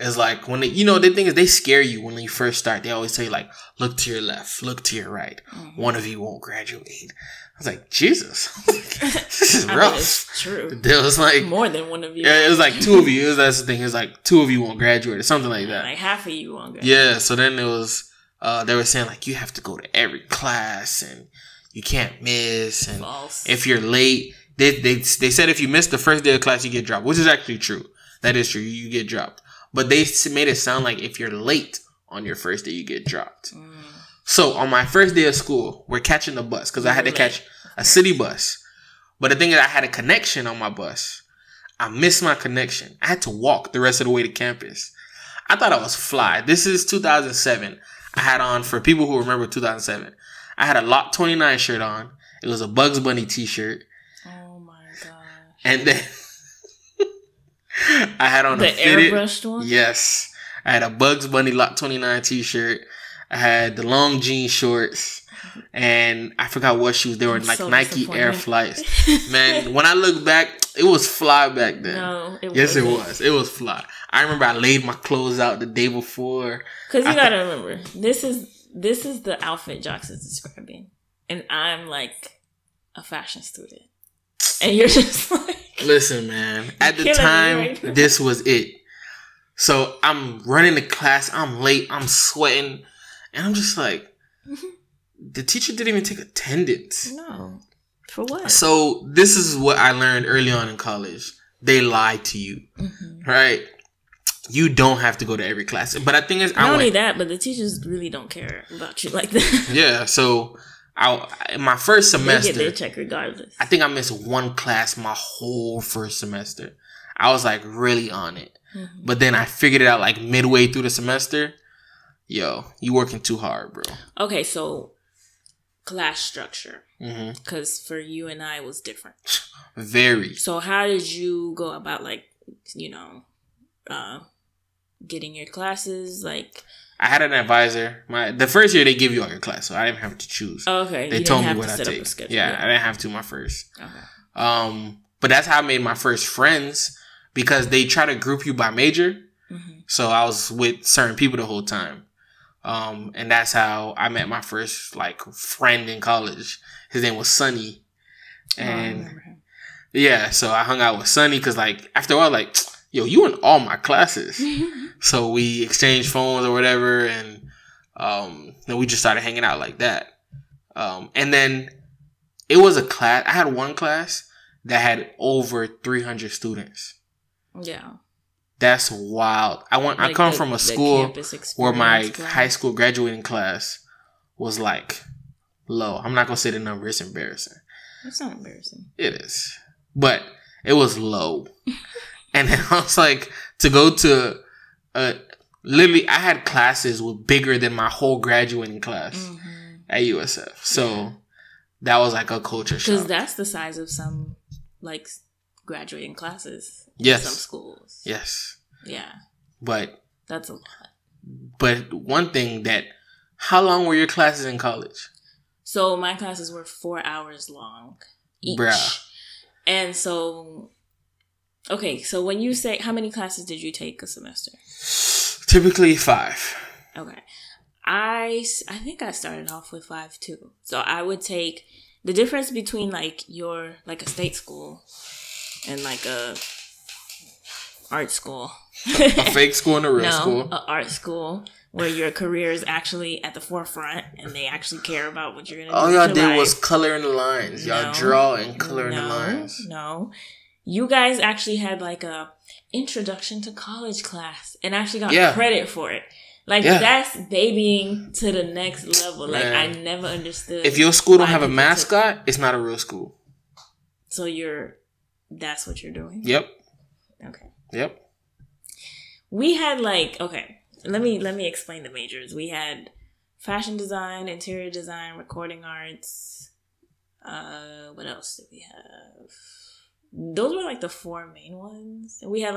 is like when they, the thing is they scare you when you first start. They always tell you like, look to your left, look to your right. Mm-hmm. One of you won't graduate. I was like, Jesus, this is rough. I mean, it's true. There was like more than one of you. Yeah, it was like two of you. That's the thing. It was like two of you won't graduate or something like that. Like half of you won't graduate. Yeah. So then it was. They were saying like you have to go to every class and you can't miss. And false. If you're late, they said if you miss the first day of class, you get dropped, which is actually true. That is true. You get dropped. But they made it sound like if you're late on your first day, you get dropped. Mm. So on my first day of school, we're catching the bus because I had to catch a city bus. But the thing is, I had a connection on my bus. I missed my connection. I had to walk the rest of the way to campus. I thought I was fly. This is 2007. I had on, for people who remember 2007, I had a Lot 29 shirt on. It was a Bugs Bunny t-shirt. Oh my gosh. And then I had on the airbrushed one? Yes. I had a Bugs Bunny Lot 29 t-shirt. I had the long jean shorts. And I forgot what shoes. They were like so Nike Air Flights. Man, when I look back, it was fly back then. No, it wasn't. Yes, it was. It was fly. I remember I laid my clothes out the day before. Because you gotta remember, this is the outfit Jocks is describing. And I'm like a fashion student. And you're just like... Listen, man. At the time, this was it. So I'm running to class. I'm late. I'm sweating. And I'm just like... The teacher didn't even take attendance. No. For what? So this is what I learned early on in college. They lie to you. Mm-hmm. Right? You don't have to go to every class. But the thing is, not only that, but the teachers really don't care about you like that. Yeah. So in my first semester, they get their check regardless. I think I missed one class my whole first semester. I was like really on it. Mm-hmm. But then I figured it out like midway through the semester. Yo, you working too hard, bro. Okay, so class structure. Because for you and I, it was different. Very. So how did you go about getting your classes? Like, I had an advisor. The first year they give you all your class, so I didn't have to choose. Oh, okay. They told me what I take. Yeah, I didn't have to my first. Okay. But that's how I made my first friends because they try to group you by major. Mm-hmm. So I was with certain people the whole time. And that's how I met my first friend in college. His name was Sonny. And yeah, so I hung out with Sonny because after a while, yo, you in all my classes. So we exchanged phones or whatever, and then we just started hanging out like that. And then it was a class. I had one class that had over 300 students. Yeah. That's wild. I come from a school where my high school graduating class was low. I'm not going to say the number. It's embarrassing. It's not embarrassing. It is. But it was low. And then I was to go to, literally, I had classes with bigger than my whole graduating class at USF. So that was a culture shock. Because that's the size of some, graduating classes. Yes. In some schools. Yes. Yeah. But. That's a lot. But one thing how long were your classes in college? So my classes were 4 hours long each. Bruh. And so... Okay, so when you say, how many classes did you take a semester? Typically 5. Okay. I think I started off with 5 too. So I would take the difference between your a state school and a art school. A fake school and a real school? No, an art school where your career is actually at the forefront and they actually care about what you're going to do. All y'all did was color in the lines. Y'all draw and color in the lines. No. You guys actually had a introduction to college class and actually got credit for it. That's babying to the next level. I never understood. If your school don't have a mascot, it's not a real school. So that's what you're doing? Yep. Okay. Yep. We had okay, let me explain the majors. We had fashion design, interior design, recording arts. What else did we have? Those were the 4 main ones. And we had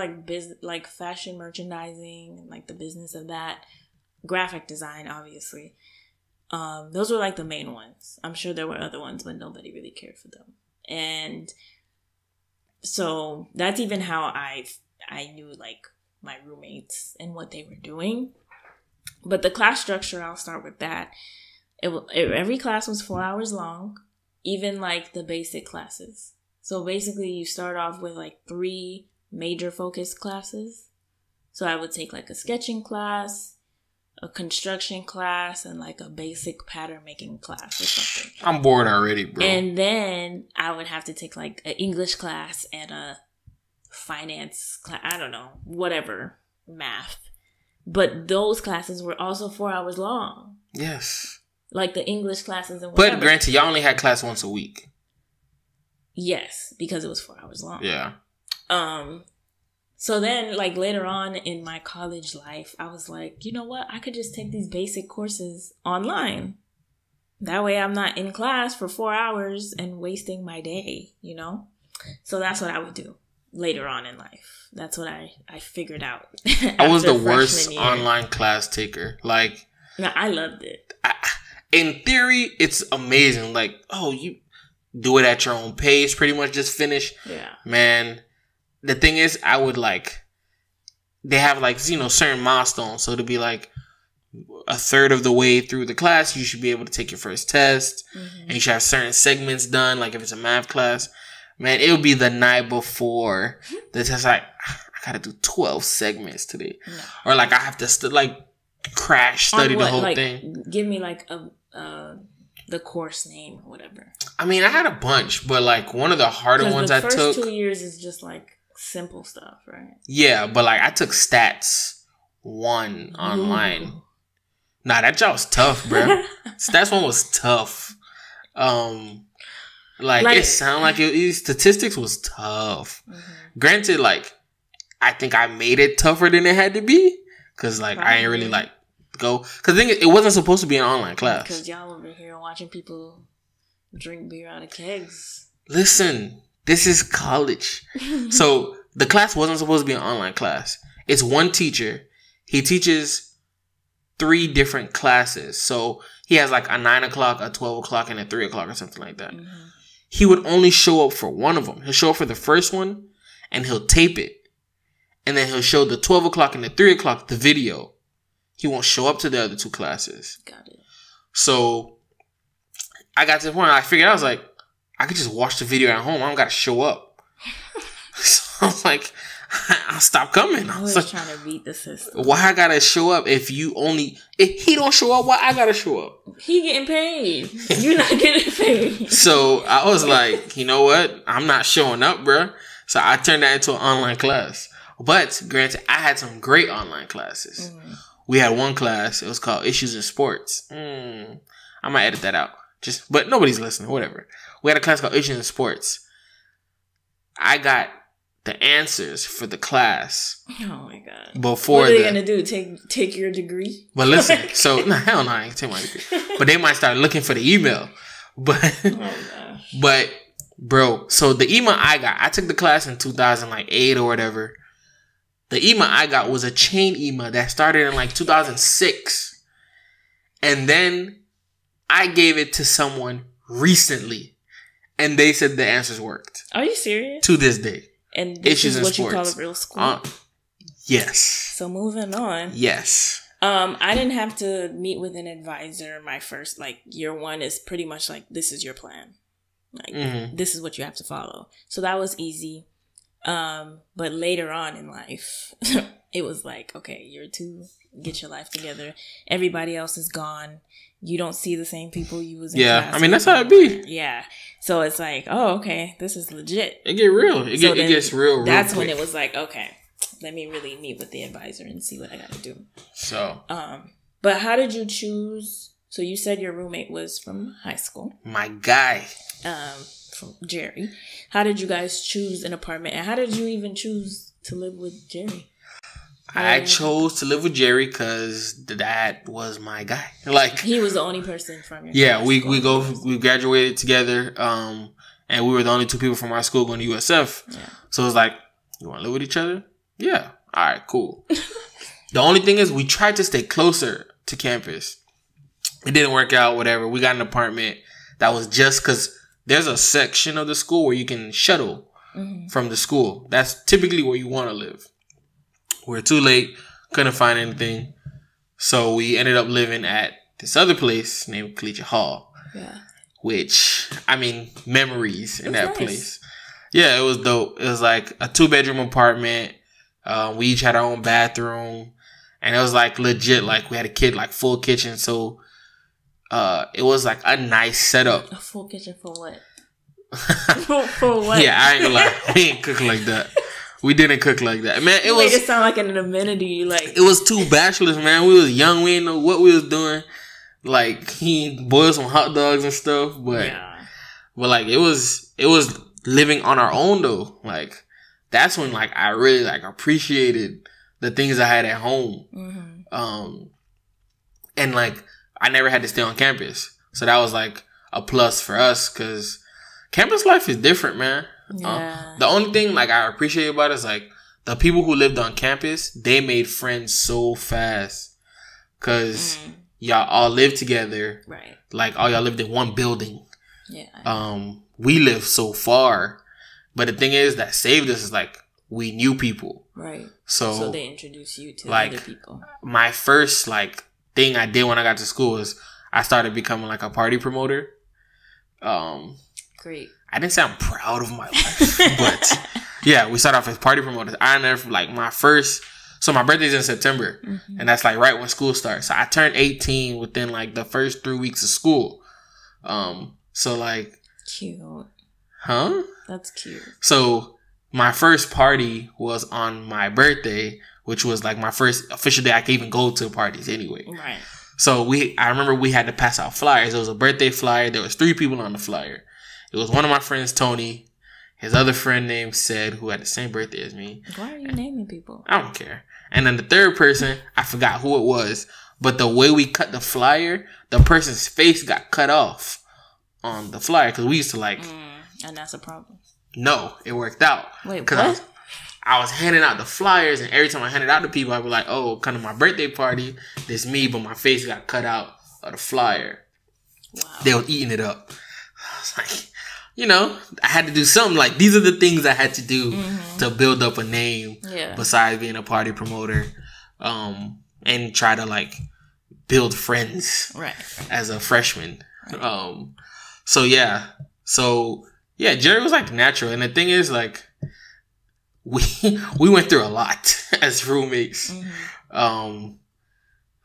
fashion merchandising and the business of that. Graphic design, obviously. Those were the main ones. I'm sure there were other ones, but nobody really cared for them. And so that's even how I knew my roommates and what they were doing. But the class structure, I'll start with that. Every class was 4 hours long, even like the basic classes. So basically you start off with like 3 major focus classes. So I would take like a sketching class, a construction class, and like a basic pattern making class or something. I'm bored already, bro. And then I would have to take like an English class and a finance class. I don't know, whatever, math. But those classes were also 4 hours long. Yes. Like the English classes and whatever. But granted, y'all only had class once a week. Yes, because it was 4 hours long. Yeah. So then, like, later on in my college life, I was like, you know what? I could just take these basic courses online. That way I'm not in class for 4 hours and wasting my day, you know? So that's what I would do later on in life. That's what I figured out. I was the worst online class taker. Like, no, I loved it. In theory, it's amazing. Like, oh, you do it at your own pace, pretty much just finish. Yeah. Man, the thing is, I would like, they have like, you know, certain milestones. So to be like a third of the way through the class, you should be able to take your first test. Mm-hmm. And you should have certain segments done. Like if it's a math class, man, it would be the night before the test. Like, I gotta do 12 segments today. No. Or like I have to crash study the whole thing. Give me like the course name or whatever. I mean, I had a bunch, but like one of the harder ones I took. The first 2 years is just like simple stuff, right? Yeah, but like I took Stats 1 online. Ooh. Nah, that job was tough, bro. Stats 1 was tough. Like it sounded like statistics was tough. Mm-hmm. Granted, like I think I made it tougher than it had to be because like I ain't really like go because the thing is, it wasn't supposed to be an online class. Because y'all over here watching people drink beer out of kegs. Listen, this is college, so the class wasn't supposed to be an online class. It's one teacher. He teaches 3 different classes, so he has like a 9 o'clock, a 12 o'clock, and a 3 o'clock or something like that. Mm-hmm. He would only show up for one of them. He'll show up for the first one, and he'll tape it. And then he'll show the 12 o'clock and the 3 o'clock, the video. He won't show up to the other 2 classes. Got it. So, I got to the point, I figured, I was like, I could just watch the video at home. I don't got to show up. So, I was like, I'll stop coming. I was like, trying to beat the system. Why I got to show up if he don't show up, why I got to show up? He getting paid. You're not getting paid. So I was like, you know what? I'm not showing up, bro. So I turned that into an online class. But granted, I had some great online classes. Mm. We had one class. It was called Issues in Sports. I might edit that out. But nobody's listening. Whatever. We had a class called Issues in Sports. I got the answers for the class. Oh my god! Before what are they gonna do? Take your degree? But listen, so hell no, I ain't take my degree. But they might start looking for the email. But but bro, so the email I got, I took the class in 2008 or whatever. The email I got was a chain email that started in like 2006, and then I gave it to someone recently, and they said the answers worked. Are you serious? To this day. And this is what you call a real school? Yes. So moving on. Yes. I didn't have to meet with an advisor. My first, year 1 is pretty much like, this is your plan. This is what you have to follow. So that was easy. But later on in life, it was like, okay, year 2, get your life together. Everybody else is gone. You don't see the same people you was in class. I mean, that's how it be. Yeah. So it's like, oh, okay, this is legit. It get real. It gets real That's quick. when it was like, okay, let me really meet with the advisor and see what I got to do. So. But how did you choose? So you said your roommate was from high school. My guy. From Jerry. How did you guys choose an apartment? And how did you even choose to live with Jerry? I chose to live with Jerry because that was my guy. He was the only person from your class. We graduated together, and we were the only 2 people from our school going to USF. Yeah. So it was like, you want to live with each other? Yeah. All right, cool. The only thing is we tried to stay closer to campus. It didn't work out, whatever. We got an apartment that was just because there's a section of the school where you can shuttle from the school. That's typically where you want to live. We were too late. Couldn't find anything. So we ended up living at this other place named Collegiate Hall. Yeah. Which, I mean, memories in that nice. place. Yeah, it was dope. It was like a 2-bedroom apartment. We each had our own bathroom. And it was like legit, like we had a full kitchen. So it was like a nice setup. A full kitchen for what? for what? Yeah, I ain't gonna lie. We ain't cook like that. We didn't cook like that. Man, it made it sound like an amenity. Like, it was 2 bachelors, man. We was young. We didn't know what we was doing. Like, he boiled some hot dogs and stuff. But like, it was living on our own, though. Like, that's when, like, I really, like, appreciated the things I had at home. Mm-hmm. And, like, I never had to stay on campus. So that was, like, a plus for us. Because campus life is different, man. Yeah. The only thing, like, I appreciate about it is, like, the people who lived on campus, they made friends so fast. Because y'all all lived together. Right. Like, all y'all lived in one building. Yeah. We lived so far. But the thing is, that saved us is, like, we knew people. Right. So they introduced you to like, other people. My first, like, thing I did when I got to school is I started becoming, like, a party promoter. Great. I didn't say I'm proud of my life, but yeah, we started off as party promoters. I never, like, so my birthday's in September, and that's like right when school starts. So I turned 18 within like the first 3 weeks of school. So like, cute. Huh? That's cute. So my first party was on my birthday, which was like my first official day I could even go to parties anyway. Right. So I remember we had to pass out flyers. It was a birthday flyer. There was 3 people on the flyer. It was one of my friends, Tony, his other friend named Sed, who had the same birthday as me. Why are you naming people? I don't care. And then the third person, I forgot who it was, but the way we cut the flyer, the person's face got cut off on the flyer because we used to like. And that's a problem. No, it worked out. Wait, what? I was handing out the flyers, and every time I handed out to people, I'd be like, "Oh, come to my birthday party. This me," but my face got cut out of the flyer. Wow. They were eating it up. I was like, I had to do something. Like, these are the things I had to do to build up a name besides being a party promoter, and try to, like, build friends as a freshman. Right. So Jerry was, like, natural. And the thing is, like, we went through a lot as roommates.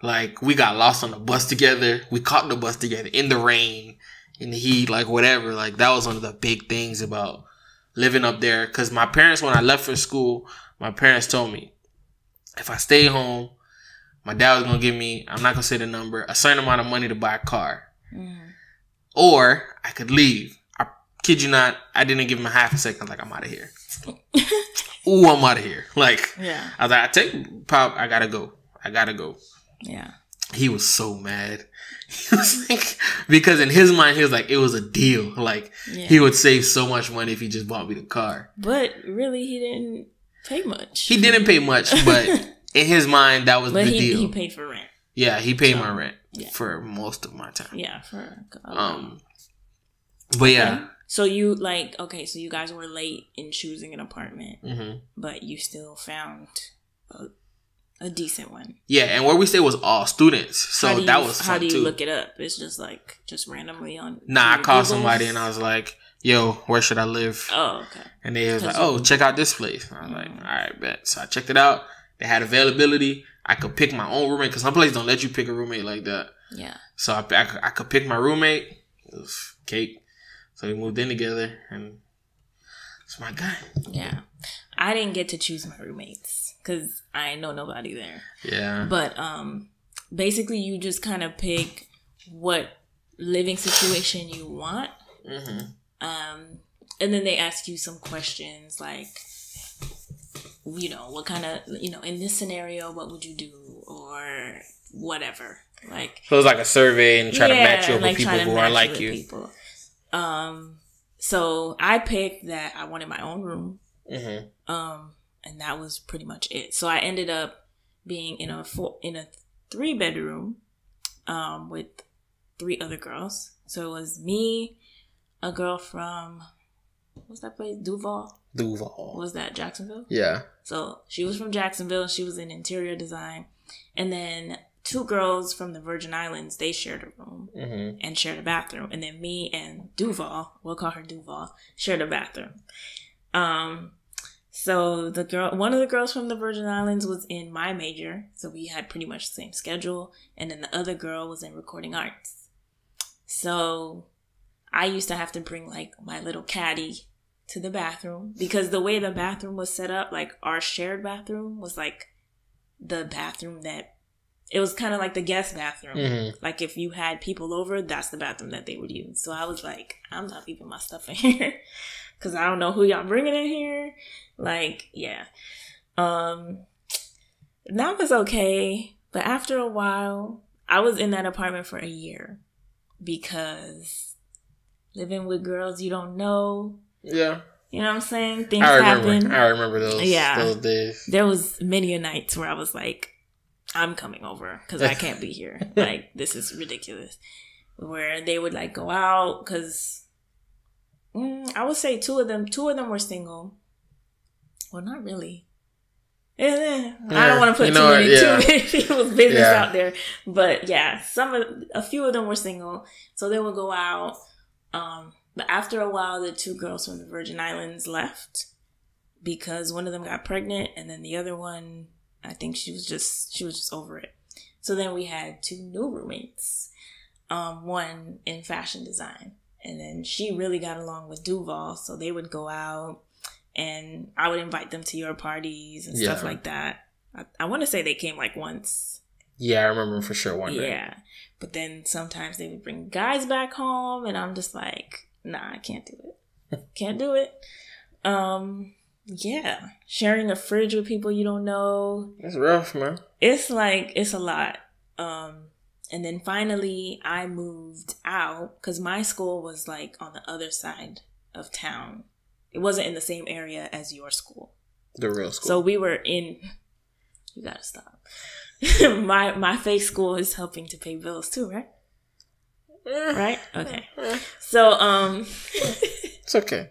Like, we got lost on the bus together. We caught the bus together in the rain, in the heat, like, whatever. Like, that was one of the big things about living up there. Because my parents, when I left for school, my parents told me, if I stay home, my dad was going to give me, I'm not going to say the number, a certain amount of money to buy a car. Or I could leave. I kid you not, I didn't give him a half a second. Like, I'm out of here. Ooh, I'm out of here. Like, I was like, I take Pop, I gotta go. Yeah. He was so mad. He was like, because in his mind, he was like, it was a deal. Like, he would save so much money if he just bought me the car. But really, he didn't pay much. He didn't pay much, but in his mind, that was the deal. He paid for rent. Yeah, he paid my rent for most of my time. Yeah, but yeah. So you so you guys were late in choosing an apartment, but you still found a decent one. Yeah, and where we stayed was all students, so that was fun too. How do you look it up? It's just randomly on. Nah, I called somebody and I was like, "Yo, where should I live?" Oh, okay. And they was like, "Oh, check out this place." And I was like, "All right, bet." So I checked it out. They had availability. I could pick my own roommate because some places don't let you pick a roommate like that. Yeah. So I could pick my roommate. It was cake. So we moved in together, and it's my guy. Yeah. I didn't get to choose my roommates because I ain't know nobody there. Yeah. But basically, you just kind of pick what living situation you want. And then they ask you some questions like, what kind of, in this scenario, what would you do? Or whatever. Like, so it's like a survey and try to match you up with people who are like you. People. So I picked that I wanted my own room. And that was pretty much it. So I ended up being in a 3-bedroom, with 3 other girls. So it was me, a girl from what's that place? Duval. Was that Jacksonville? Yeah. So she was from Jacksonville. She was in interior design. And then 2 girls from the Virgin Islands, they shared a room and shared a bathroom. And then me and Duval, we'll call her Duval, shared a bathroom. So one of the girls from the Virgin Islands was in my major. So we had pretty much the same schedule. And then the other girl was in recording arts. So I used to have to bring like my little caddy to the bathroom because the way the bathroom was set up, like our shared bathroom was like the bathroom that it was kind of like the guest bathroom. Like if you had people over, that's the bathroom that they would use. So I was like, I'm not leaving my stuff in here because I don't know who y'all bringing in here. Like, yeah. That was okay. But after a while, I was in that apartment for a year because living with girls you don't know. Yeah. You know what I'm saying? Things happen. I remember those days. There was many a nights where I was like, I'm coming over because I can't be here. Like, this is ridiculous. Where they would like go out because I would say two of them were single. Well, not really. I don't want to put too many people's business out there. But yeah, a few of them were single. So they would go out. But after a while, the 2 girls from the Virgin Islands left because one of them got pregnant and then the other one, I think she was just over it. So then we had 2 new roommates, one in fashion design. And then she really got along with Duval. So they would go out and I would invite them to your parties and stuff like that. I want to say they came like once. Yeah, I remember for sure one night. Yeah. But then sometimes they would bring guys back home and I'm just like, nah, I can't do it. Can't do it. Yeah. Sharing a fridge with people you don't know. It's rough, man. It's a lot. And then finally I moved out because my school was like on the other side of town. It wasn't in the same area as your school. The real school. So we were in, you gotta stop. my fake school is helping to pay bills too, right? Right? Okay. So, it's okay.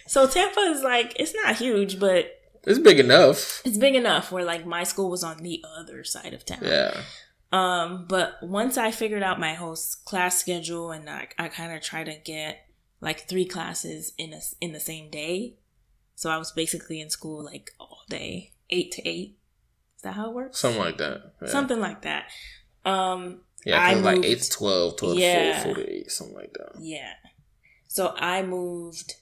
So Tampa is like, it's not huge, but it's big enough. It's big enough where like my school was on the other side of town. Yeah. But once I figured out my whole class schedule and I kind of try to get like 3 classes in the same day. So I was basically in school like all day, 8 to 8. Is that how it works? Something like that. Yeah. Something like that. Yeah, like 8 to 12, 12 to 4, 4 to 8, something like that. Yeah. So I moved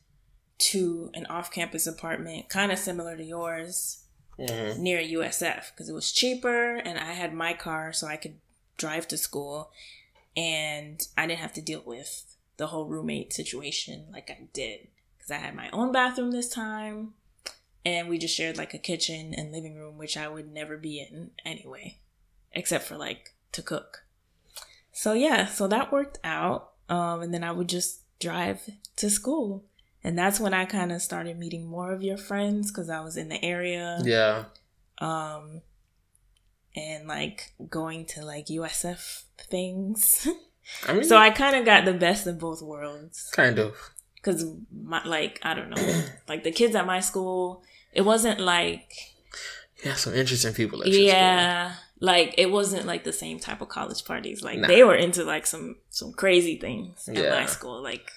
to an off-campus apartment, kind of similar to yours, near USF, because it was cheaper, and I had my car, so I could drive to school, and I didn't have to deal with the whole roommate situation like I did, because I had my own bathroom this time, and we just shared like a kitchen and living room, which I would never be in anyway, except for like to cook. So yeah, so that worked out, and then I would just drive to school. And that's when I kind of started meeting more of your friends because I was in the area. Yeah. And like going to like USF things. I mean, so I kind of got the best of both worlds. Kind of. Because I don't know, like the kids at my school, it wasn't like. Yeah, some interesting people at your school. Like it wasn't like the same type of college parties. Like they were into like some crazy things at my school. Like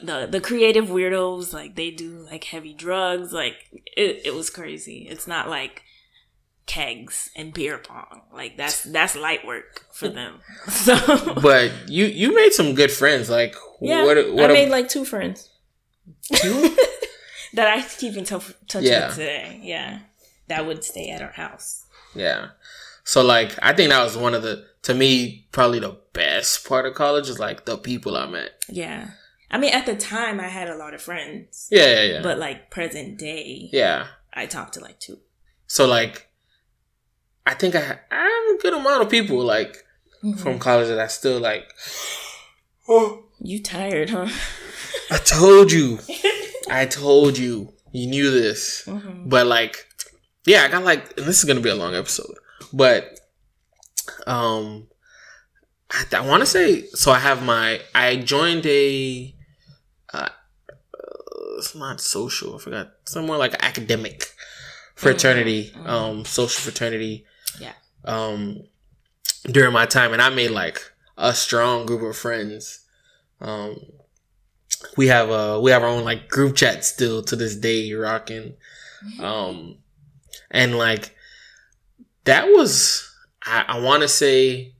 the creative weirdos, like they do like heavy drugs. Like it was crazy. It's not like kegs and beer pong. Like that's light work for them. So, but you made some good friends. Like what I made like 2 friends. 2 that I keep in touch with today. Yeah, that would stay at our house. Yeah. So, like, I think that was one of to me, probably the best part of college is, like, the people I met. Yeah. I mean, at the time, I had a lot of friends. Yeah. But, like, present day. Yeah. I talked to, like, 2. So, like, I think I have a good amount of people, like, from college that I still, like, oh. You tired, huh? I told you. You knew this. Mm-hmm. But, like, yeah, I got like, and this is going to be a long episode, but, I want to say, so I joined it's not social. I forgot. Somewhere like academic fraternity, social fraternity. Yeah. During my time, and I made like a strong group of friends. We have our own like group chat still to this day, rocking. And like that was, I want to say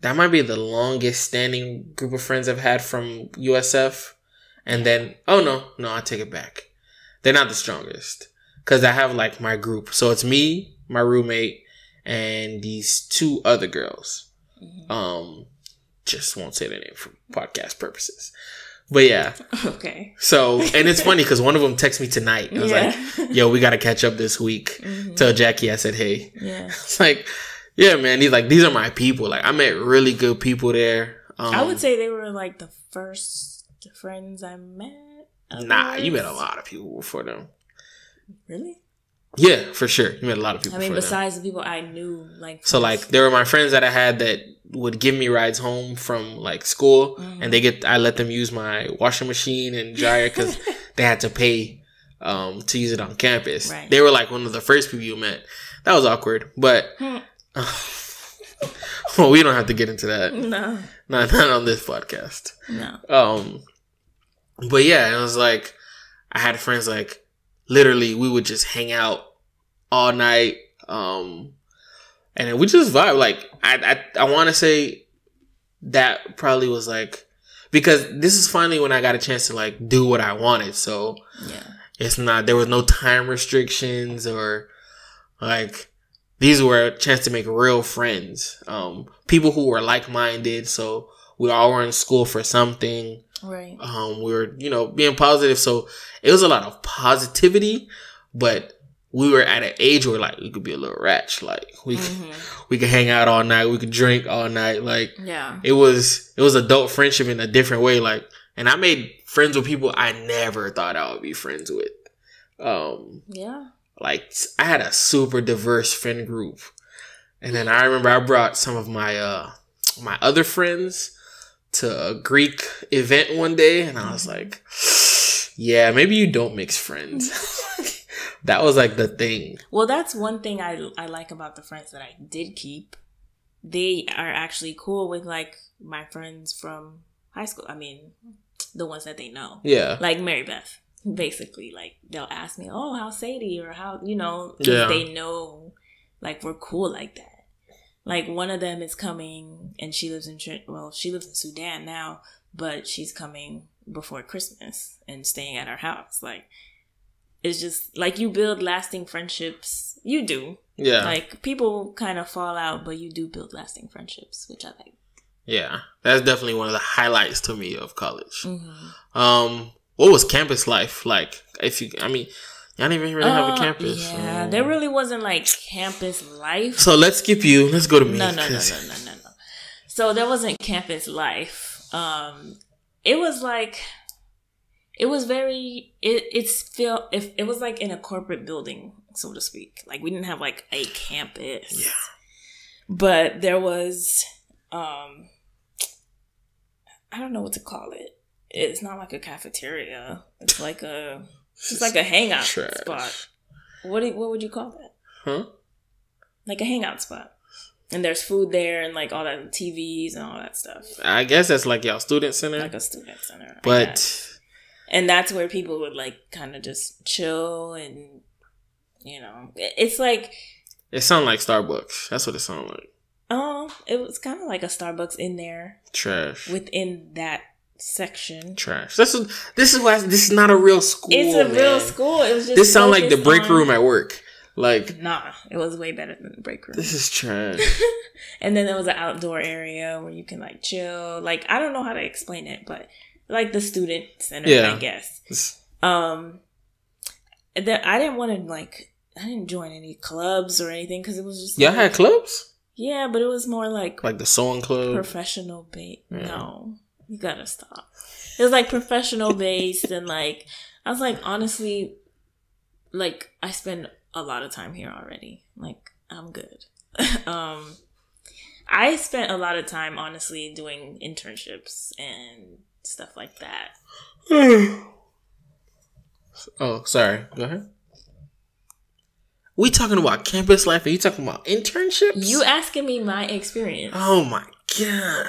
that might be the longest standing group of friends I've had from USF. And then, no, I take it back. They're not the strongest because I have like my group. So it's me, my roommate, and these two other girls. Just won't say their name for podcast purposes. But yeah. Okay. So, and it's funny because one of them texted me tonight. I was like, yo, we got to catch up this week. Tell Jackie I said, hey. Yeah. It's like, yeah, man, these are my people. Like, I met really good people there. I would say they were like the first friends I met. Nah, you met a lot of people before them. Really? Yeah, for sure. You met a lot of people. I mean, besides the people I knew, like. So, like, there were my friends that I had that would give me rides home from like school, and I let them use my washing machine and dryer because they had to pay to use it on campus. Right. They were like one of the first people you met. That was awkward, but well, we don't have to get into that. No, not on this podcast. No. But yeah, it was like I had friends like literally we would just hang out all night. And then we just vibe. Like, I want to say that probably was like, because this is finally when I got a chance to like do what I wanted. So there was no time restrictions or like, these were a chance to make real friends. People who were like-minded. So we all were in school for something. Right. We were, being positive. So it was a lot of positivity, but we were at an age where like we could be a little ratchet. Like we could hang out all night. We could drink all night. Like it was adult friendship in a different way. Like, and I made friends with people I never thought I would be friends with. Like I had a super diverse friend group, and then I remember I brought some of my my other friends to a Greek event one day, and I was like, yeah, maybe you don't mix friends. That was like the thing. Well, that's one thing I like about the friends that I did keep. They are actually cool with like my friends from high school. I mean, the ones that they know. Yeah. Like Mary Beth, basically. Like they'll ask me, oh, how's Sadie? Or how, because they know like we're cool like that. Like one of them is coming and she lives in Sudan now, but she's coming before Christmas and staying at our house. Like, it's just like you build lasting friendships. You do. Yeah. Like people kind of fall out, but you do build lasting friendships, which I like. Yeah. That's definitely one of the highlights to me of college. What was campus life like? Y'all didn't even really have a campus. Yeah. There really wasn't like campus life. So let's skip you. Let's go to me. No. So there wasn't campus life. It was like, it was very, it was like in a corporate building, so to speak. Like we didn't have like a campus. Yeah. But there was, I don't know what to call it. It's not like a cafeteria. It's like a hangout spot. What would you call that? Huh? Like a hangout spot. And there's food there and like all that TVs and all that stuff. I guess that's like y'all student center. Like a student center. But and that's where people would like kind of just chill and it's like it sounded like Starbucks. That's what it sounded like. It was kind of like a Starbucks in there. Trash. Within that section. Trash. This is not a real school. It's a real school. It was just this sound like the break room at work. Like, nah, it was way better than the break room. This is trash. And then there was an outdoor area where you can like chill. Like, I don't know how to explain it, but like the student center, I guess. And then I didn't join any clubs or anything because it was just. Y'all had clubs? Yeah, but it was more like the sewing club, professional bait. Yeah. No, you gotta stop. It was like professional based, and like I was like, honestly, like I spend a lot of time here already. Like I'm good. I spent a lot of time honestly doing internships and stuff like that. Oh, sorry. Go ahead. We talking about campus life and you talking about internships? You asking me my experience. Oh my God.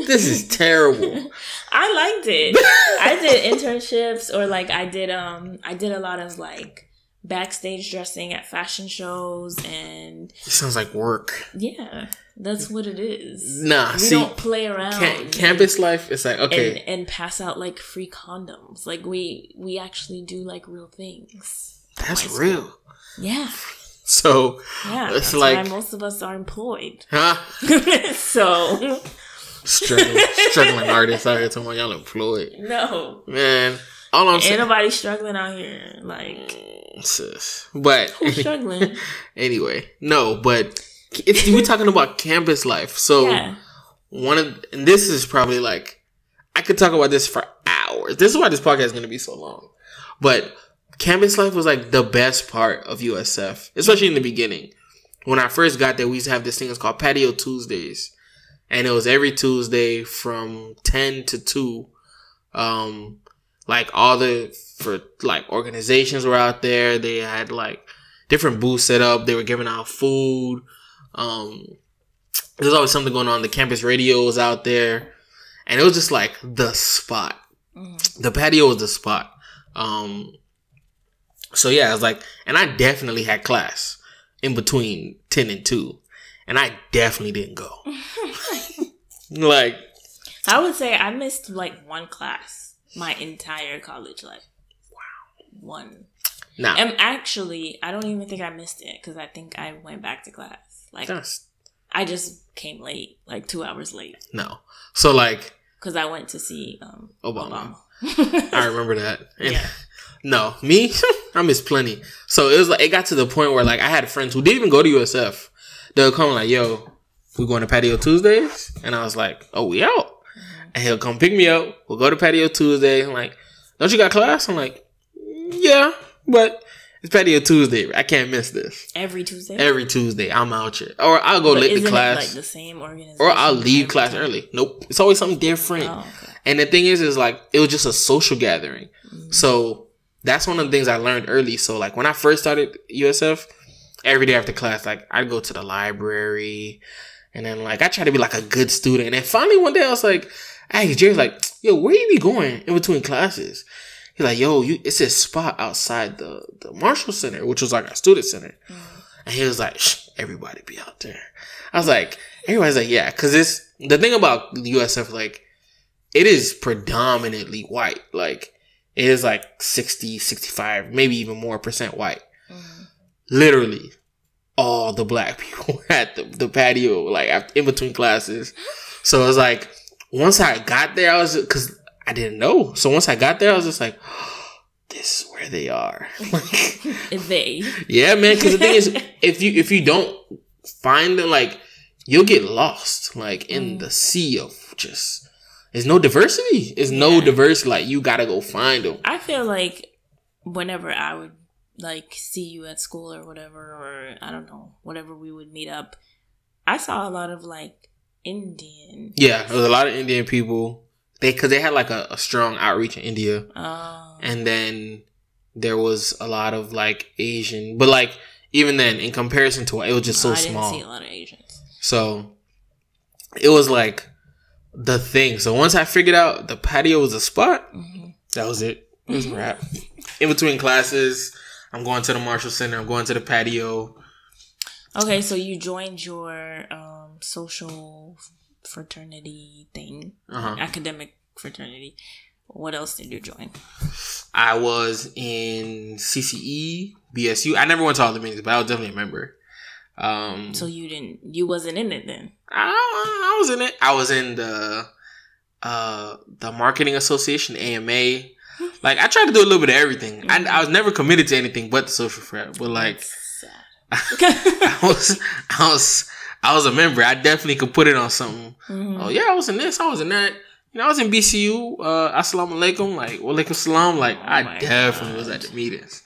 This is terrible. I liked it. I did internships or like I did a lot of like backstage dressing at fashion shows and it sounds like work. Yeah. That's what it is. Nah, we don't play around. Campus life is like okay. And pass out like free condoms. Like we actually do like real things. That's real. Yeah. So yeah, it's that's like why most of us are employed. Huh? So struggling artists out here talking about y'all employed. No. Man. All I'm saying. Ain't nobody struggling out here. Like sis. But who's struggling? Anyway. No, but we're talking about campus life. So yeah. and this is probably like I could talk about this for hours. This is why this podcast is gonna be so long. But campus life was like the best part of USF, especially in the beginning. When I first got there, we used to have this thing that's called Patio Tuesdays. And it was every Tuesday from 10 to 2. Like all organizations were out there. They had like different booths set up. They were giving out food. There's always something going on. The campus radio was out there. And it was just like the spot. The patio was the spot. So yeah, I was like, and I definitely had class in between 10 and 2. And I definitely didn't go. Like, I would say I missed like one class my entire college life. Wow. One. Nah. And actually, I don't even think I missed it because I think I went back to class. Like, I just came late, like 2 hours late. No. So like, because I went to see Obama. I remember that. And yeah. No, me, I missed plenty. So it was like, it got to the point where like I had friends who didn't even go to USF. They would come like, yo, we going to Patio Tuesdays? And I was like, oh, we out. And he'll come pick me up. We'll go to Patio Tuesday. I'm like, don't you got class? I'm like, yeah, but it's Patio Tuesday. I can't miss this. Every Tuesday? Every Tuesday. I'm out here. Or I'll go late to class. It like the same organization? Or I'll leave class early. Nope. It's always something different. Oh, okay. And the thing is like, it was just a social gathering. So that's one of the things I learned early. So like when I first started USF, every day after class, like I'd go to the library and then like I try to be like a good student. And then finally one day I was like, hey, Jerry's like, yo, where you be going in between classes? He's like, yo, it's a spot outside the Marshall Center, which was like our student center. And he was like, shh, everybody be out there. I was like, everybody's like, yeah, because the thing about the USF, like, it is predominantly white. Like, it is like 60, 65, maybe even more % white. Literally, all the black people at the patio, like in between classes. So it was like, once I got there, because I didn't know. So once I got there, I was just like, oh, this is where they are. They. Yeah, man. Because the thing is, if you don't find them, like, you'll get lost, like, in the sea of just. There's no diversity. There's no diversity. Like, you gotta go find them. I feel like whenever I would, like, see you at school or whatever, or I don't know, whatever we would meet up, I saw a lot of, like, Indian. Yeah, there was a lot of Indian people. Because they had, like, a strong outreach in India. Oh. And then there was a lot of, like, Asian. But, like, even then, in comparison to it was just so small. I didn't see a lot of Asians. So, it was, like, the thing. So once I figured out the patio was a spot, that was it. It was a wrap. In between classes, I'm going to the Marshall Center. I'm going to the patio. Okay, so you joined your social fraternity thing, academic fraternity. What else did you join? I was in CCE, BSU. I never went to all the meetings, but I was definitely a member. So you wasn't in it then? I was in it. I was in the marketing association, AMA. Like, I tried to do a little bit of everything. I was never committed to anything but the social frat. But like, I was a member. I definitely could put it on something. Oh yeah, I was in this. I was in that. You know, I was in BCU. Assalamu alaikum. Like, walaikum salam. Like, I definitely was at the meetings.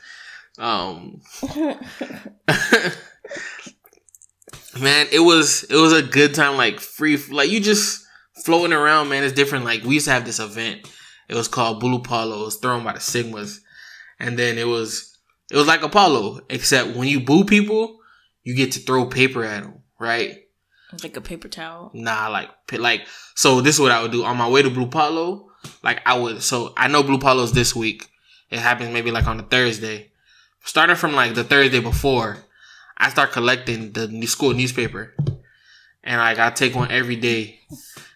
Man, it was a good time, like, free, like, you just floating around, man. It's different. Like, we used to have this event. It was called Bulu Palo. It was thrown by the Sigmas. And then it was like Apollo, except when you boo people, you get to throw paper at them, right? Like a paper towel? Nah, like, so this is what I would do. On my way to Blue Palo, so I know Blue Palo's this week. It happens maybe like on a Thursday. Starting from like the Thursday before, I start collecting the school newspaper. And like, I take one every day.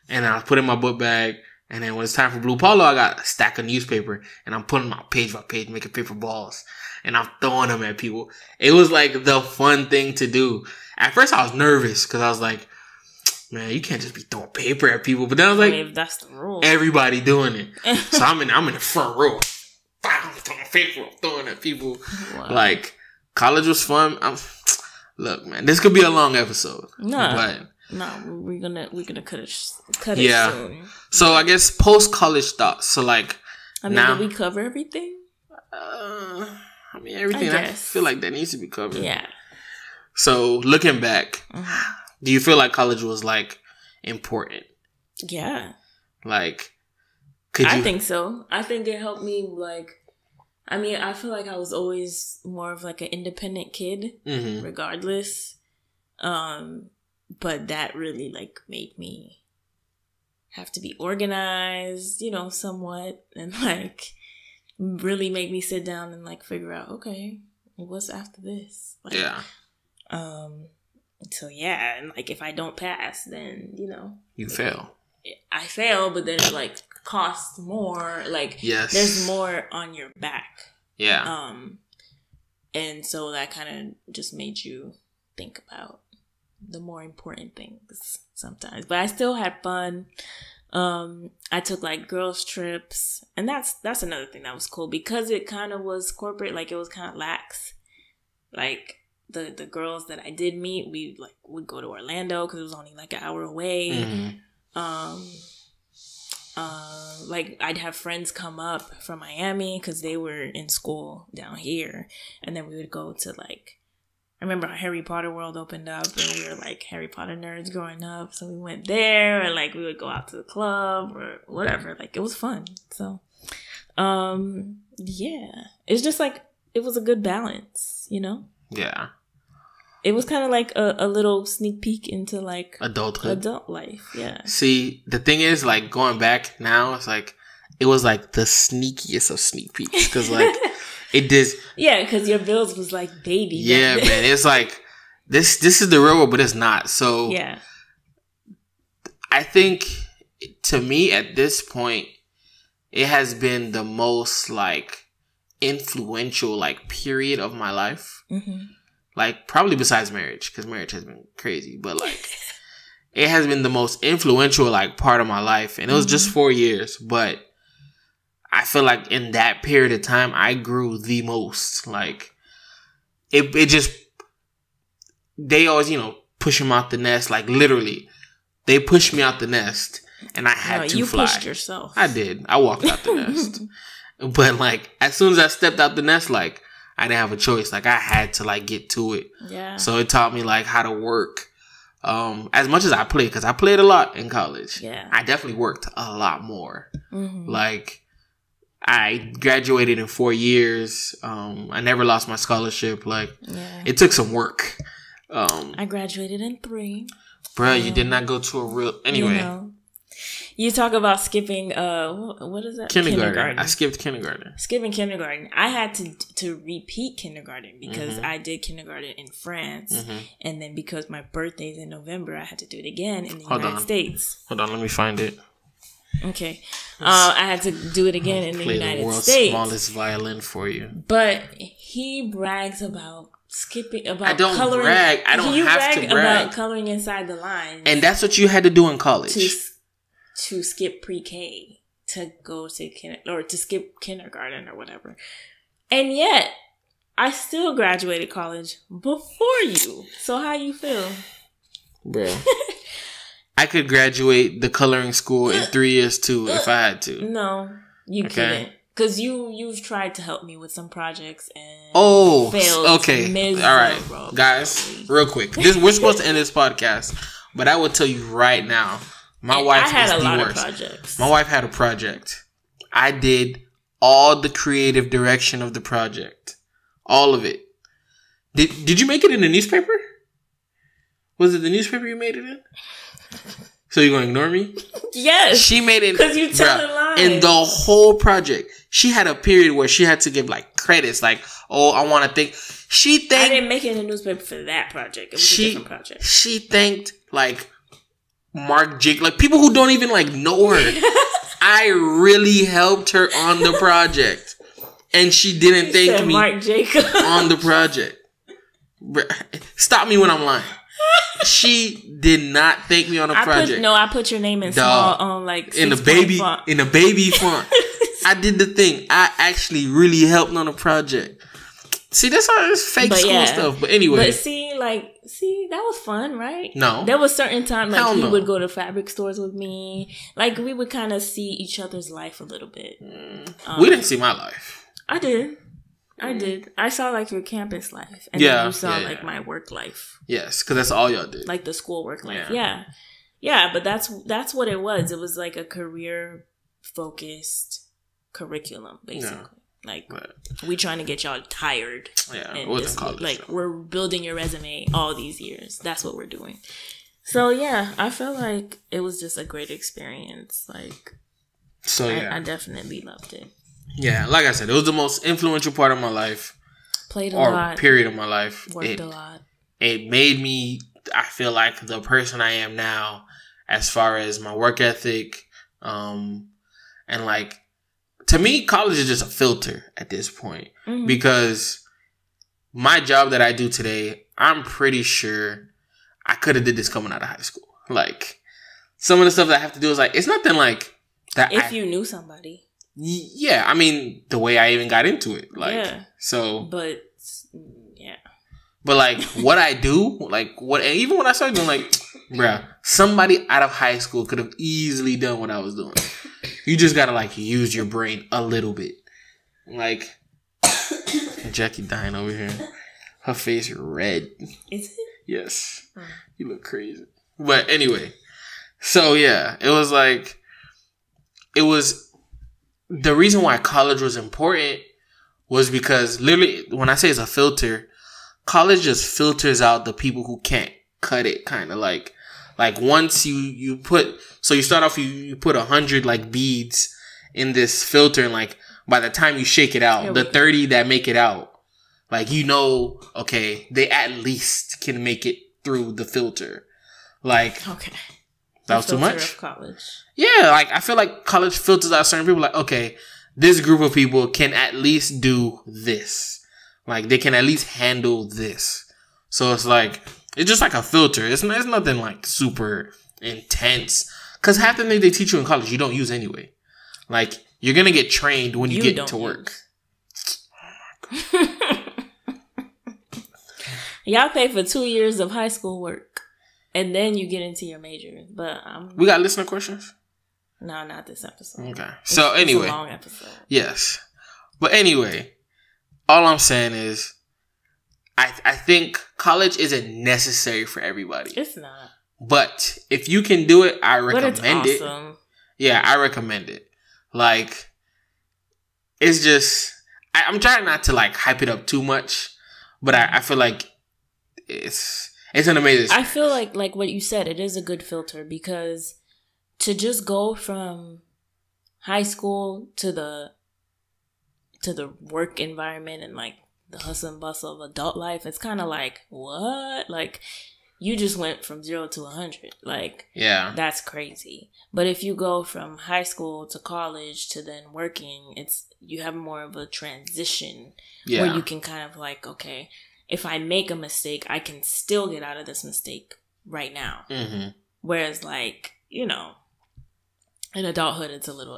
And I put it in my book bag. And then when it's time for Blue Polo, I got a stack of newspaper. And I'm putting them out page by page, making paper balls. And I'm throwing them at people. It was like the fun thing to do. At first, I was nervous because I was like, man, you can't just be throwing paper at people. But then I was like, if that's the rule, everybody doing it. So I'm in the front row. I'm throwing paper, I'm throwing at people. Wow. Like, college was fun. Look, man, this could be a long episode. No, we're gonna cut it soon. So I guess post college thoughts. So like, now, did we cover everything? Everything. I feel like that needs to be covered. Yeah. So looking back, do you feel like college was like important? Yeah. Like, I think so. I think it helped me. Like, I feel like I was always more of like an independent kid, regardless. But that really like made me have to be organized, somewhat, and like really made me sit down and like figure out, okay, what's after this? Like, yeah. So yeah, and like if I don't pass, then you fail. I fail, but then it like costs more. Like, yes, there's more on your back. Yeah. And so that kind of just made you think about the more important things sometimes. But I still had fun. I took like girls trips, and that's another thing that was cool because it kind of was corporate. Like, it was kind of lax. Like, the girls that I did meet, we like would go to Orlando because it was only like an hour away. Like, I'd have friends come up from Miami because they were in school down here, and then we would go to like, I remember Harry Potter World opened up, and we were like Harry Potter nerds growing up, so we went there, and like we would go out to the club or whatever. Like, it was fun. So, yeah, it's just like it was a good balance, Yeah. It was kind of like a little sneak peek into like adult life. Yeah. See, the thing is, like, going back now, it's like it was like the sneakiest of sneak peeks because like it did. Yeah, because your bills was like baby. Yeah, man. It's like this is the real world, but it's not. So yeah, I think to me at this point, it has been the most like influential like period of my life. Like, probably besides marriage, because marriage has been crazy, but like it has been the most influential like part of my life, and it was just 4 years, but I feel like in that period of time I grew the most. Like, it just, they always push him out the nest. Like, literally they pushed me out the nest and I had to fly. You pushed yourself. I did. I walked out the nest. But like, as soon as I stepped out the nest, like, I didn't have a choice. Like, I had to like get to it. Yeah. So it taught me like how to work. As much as I played, because I played a lot in college. Yeah. I definitely worked a lot more. Like, I graduated in 4 years. I never lost my scholarship. Like, it took some work. I graduated in 3. Bruh, you did not go to a real... Anyway. You talk about skipping, what is that? Kindergarten. I skipped kindergarten. Skipping kindergarten. I had to repeat kindergarten because I did kindergarten in France. And then because my birthday's in November, I had to do it again in the United States. Hold on, let me find it. Okay. I had to do it again in the United world's States. Smallest violin for you. But he brags about skipping, about I don't coloring. brag. I don't have to brag. About coloring inside the lines. And that's what you had to do in college. To skip pre-K, to go to or to skip kindergarten or whatever. And yet, I still graduated college before you. So how you feel? Bro. I could graduate the coloring school in 3 years too if I had to. No, you couldn't. Because you've tried to help me with some projects and failed. Okay. All right. Guys, real quick. We're supposed to end this podcast, but I will tell you right now, my wife had was a lot the of worst. projects. My wife had a project. I did all the creative direction of the project. All of it. Did you make it in the newspaper? Was it the newspaper you made it in? So you're going to ignore me? Yes. She made it. Because you tell a lie. In the whole project. She had a period where she had to give like credits. Like, oh, I want to thank. I didn't make it in the newspaper for that project. It was a different project. She thanked like Mark Jake. Like people who don't even like know her. I really helped her on the project. And she didn't thank me Mark Jacob. on the project. Stop me when I'm lying. She did not thank me on the project. I put your name in small on like in a baby font. I did the thing. I actually really helped on the project. See, that's all this fake school stuff. But anyway. But see, that was fun, right? No. There was certain time like he would go to fabric stores with me. Like we would kind of see each other's life a little bit. We didn't see my life. I did. I saw like your campus life, and then you saw like my work life. Yes, because that's all y'all did. Like the school work life. Yeah. But that's what it was. It was like a career focused curriculum, basically. Yeah. Like we trying to get y'all tired. Yeah, it wasn't college. Like we're building your resume all these years. That's what we're doing. So yeah, I feel like it was just a great experience. Like, I definitely loved it. Yeah, like I said, it was the most influential part of my life. Played a lot. Period of my life. Worked a lot. It made me, I feel like, the person I am now as far as my work ethic. And like, to me, college is just a filter at this point. Mm-hmm. Because my job that I do today, I'm pretty sure I could have did this coming out of high school. Like, some of the stuff that I have to do is like, it's nothing like that. If you knew somebody. Yeah, I mean, the way I even got into it. Like, so. But, yeah. But, like, what I do, like, even when I started doing, like, bruh, somebody out of high school could have easily done what I was doing. You just gotta, like, use your brain a little bit. Like, Jackie dying over here. Her face red. Is it? Yes. You look crazy. But anyway. So, yeah. It was like, the reason why college was important was because literally, when I say it's a filter, college just filters out the people who can't cut it, kind of like once you put, so you start off, you put 100 like beads in this filter, and like by the time you shake it out, the 30 that make it out, like, you know, okay, they at least can make it through the filter. Like, okay. That was too much? Of college. Yeah, like, I feel like college filters out certain people. Like, okay, this group of people can at least do this. Like, they can at least handle this. So it's like, it's just like a filter. It's nothing like super intense. Because half the things they teach you in college, you don't use anyway. Like, you're going to get trained when you get to work. Y'all pay for 2 years of high school work. And then you get into your major. But we got listener questions? No, not this episode. Okay. So anyway. It's a long episode. Yes. But anyway, all I'm saying is I think college isn't necessary for everybody. It's not. But if you can do it, I recommend it's awesome. it. Yeah, I recommend it. Like, it's just, I'm trying not to like hype it up too much, but I feel like it's an amazing. I feel like what you said, it is a good filter, because to just go from high school to the work environment and like the hustle and bustle of adult life, it's kind of like, what? Like, you just went from 0 to 100. Like, yeah, that's crazy. But if you go from high school to college to then working, you have more of a transition where you can kind of like, okay, if I make a mistake, I can still get out of this mistake right now. Mm-hmm. Whereas, like, you know, in adulthood,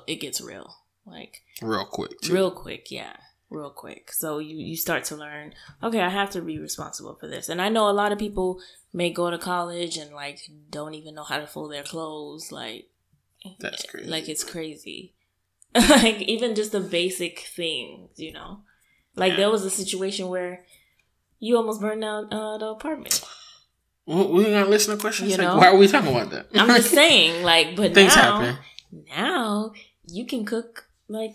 it gets real. Like, real quick. Too. Real quick, yeah. Real quick. So you start to learn, okay, I have to be responsible for this. And I know a lot of people may go to college and, like, don't even know how to fold their clothes. Like, that's crazy. Like, it's crazy. Like, even just the basic things, you know? Like, there was a situation where you almost burned down the apartment. We got listener questions? Like, why are we talking about that? I'm just saying, like, but things happen. Now you can cook, like,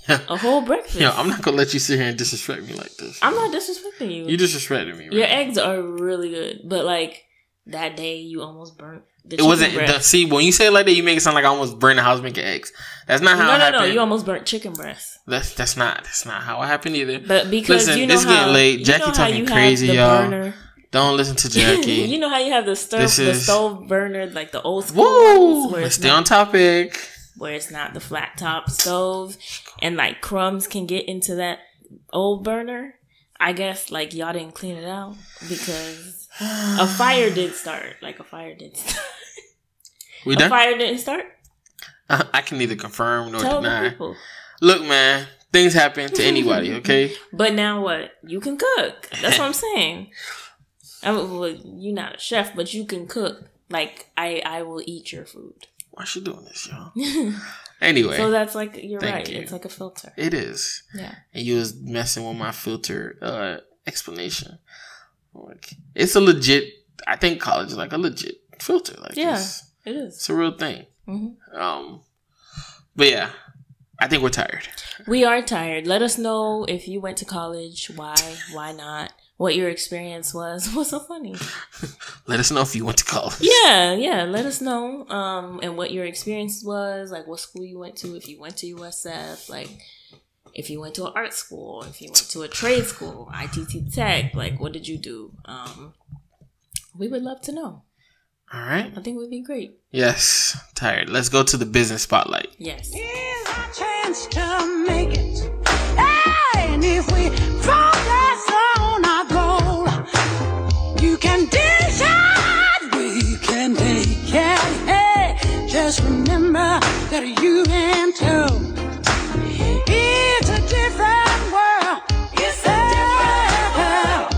A whole breakfast. Yo, I'm not gonna let you sit here and disrespect me like this. I'm not disrespecting you. You disrespected me. Right? Your eggs are really good, but like that day you almost burnt. It wasn't. See, when you say it like that, you make it sound like I almost burned the house making eggs. That's not how it happened. No, you almost burnt chicken breast. That's not how it happened either. But because listen, you know this how getting late. Jackie talking crazy, y'all. Burner. Don't listen to Jackie. You know how you have the stove burner, like the old school ones, where let's stay on topic. Where it's not the flat top stove, and like crumbs can get into that old burner. I guess like y'all didn't clean it out because a fire did start. We done? A fire didn't start? I can neither confirm nor deny. The people. Look, man, things happen to anybody, okay? But now what? You can cook. That's what I'm saying. Well, you're not a chef, but you can cook. Like, I will eat your food. Why she doing this, y'all? Anyway. So that's like, you're right. You. It's like a filter. It is. Yeah. And you was messing with my filter explanation. Like, it's a legit, I think college is like a legit filter. Like, yeah, it is. It's a real thing. Mm-hmm. But yeah, I think we're tired. We are tired. Let us know if you went to college. Why not? What your experience was. What's so funny? Let us know if you went to college. Yeah. Let us know. And what your experience was. Like what school you went to. If you went to USF. Like if you went to an art school. If you went to a trade school. ITT Tech. Like what did you do? We would love to know. All right. I think it would be great. Yes. Tired. Let's go to the business spotlight. Yes. Here's our chance to make it. Hey, and if we focus on our goal, you can decide, we can take it. Hey, just remember that you and too. It's a different world. It's a different world.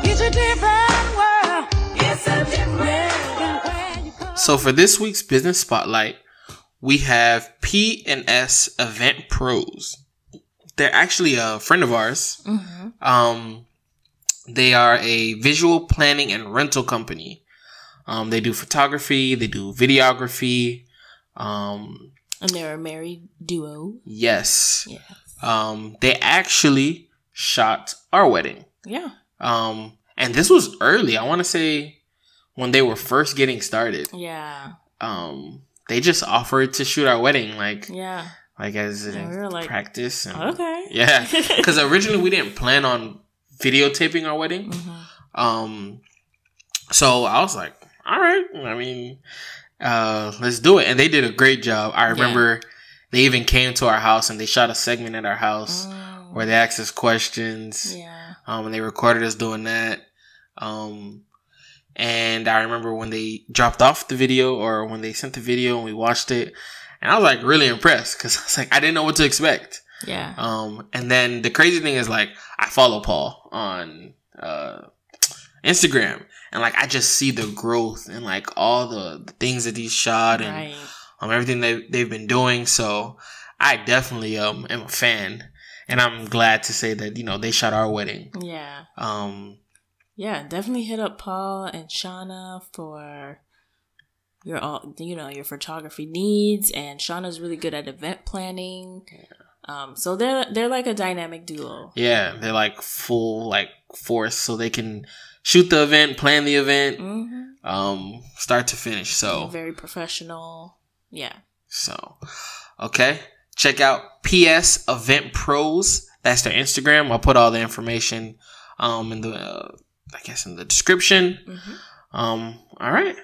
It's a different world. It's a different world. So for this week's business spotlight, we have P&S Event Pros. They're actually a friend of ours. Mm-hmm. They are a visual planning and rental company. They do photography. They do videography. And they're a married duo. Yes. They actually shot our wedding. Yeah. And this was early. I want to say when they were first getting started. Yeah. They just offered to shoot our wedding. Like as we practice. And, okay. Yeah. Because originally we didn't plan on videotaping our wedding. Mm-hmm. So I was like, all right. I mean, let's do it. And they did a great job. I remember they even came to our house and they shot a segment at our house where they asked us questions. Yeah. And they recorded us doing that. And I remember when they dropped off the video or when they sent the video and we watched it. And I was like really impressed because I was like, I didn't know what to expect. Yeah. And then the crazy thing is like, I follow Paul on Instagram and like, I just see the growth and like all the things that he's shot and everything they've been doing. So I definitely am a fan and I'm glad to say that, they shot our wedding. Yeah. Yeah, definitely hit up Paul and Shauna for your photography needs, and Shauna's really good at event planning. Yeah. So they're like a dynamic duo. Yeah, they're like full force, so they can shoot the event, plan the event, start to finish. So they're very professional. Yeah. So, okay, check out P&S Event Pros. That's their Instagram. I'll put all the information in the description. Mm-hmm. All right.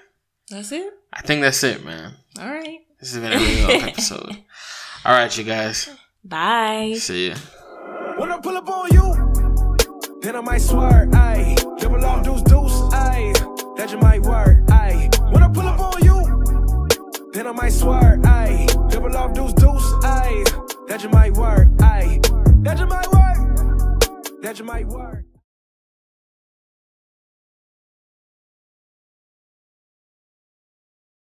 That's it? I think that's it, man. All right. This has been a really long episode. All right, you guys. Bye. See ya. When I pull up on you, then I might swear, ayy. Double off deuce, ayy. That you might work, ayy. When I pull up on you, then I might swear, ayy. Double off deuce, ayy. That you might work, ayy. That you might work. That you might work.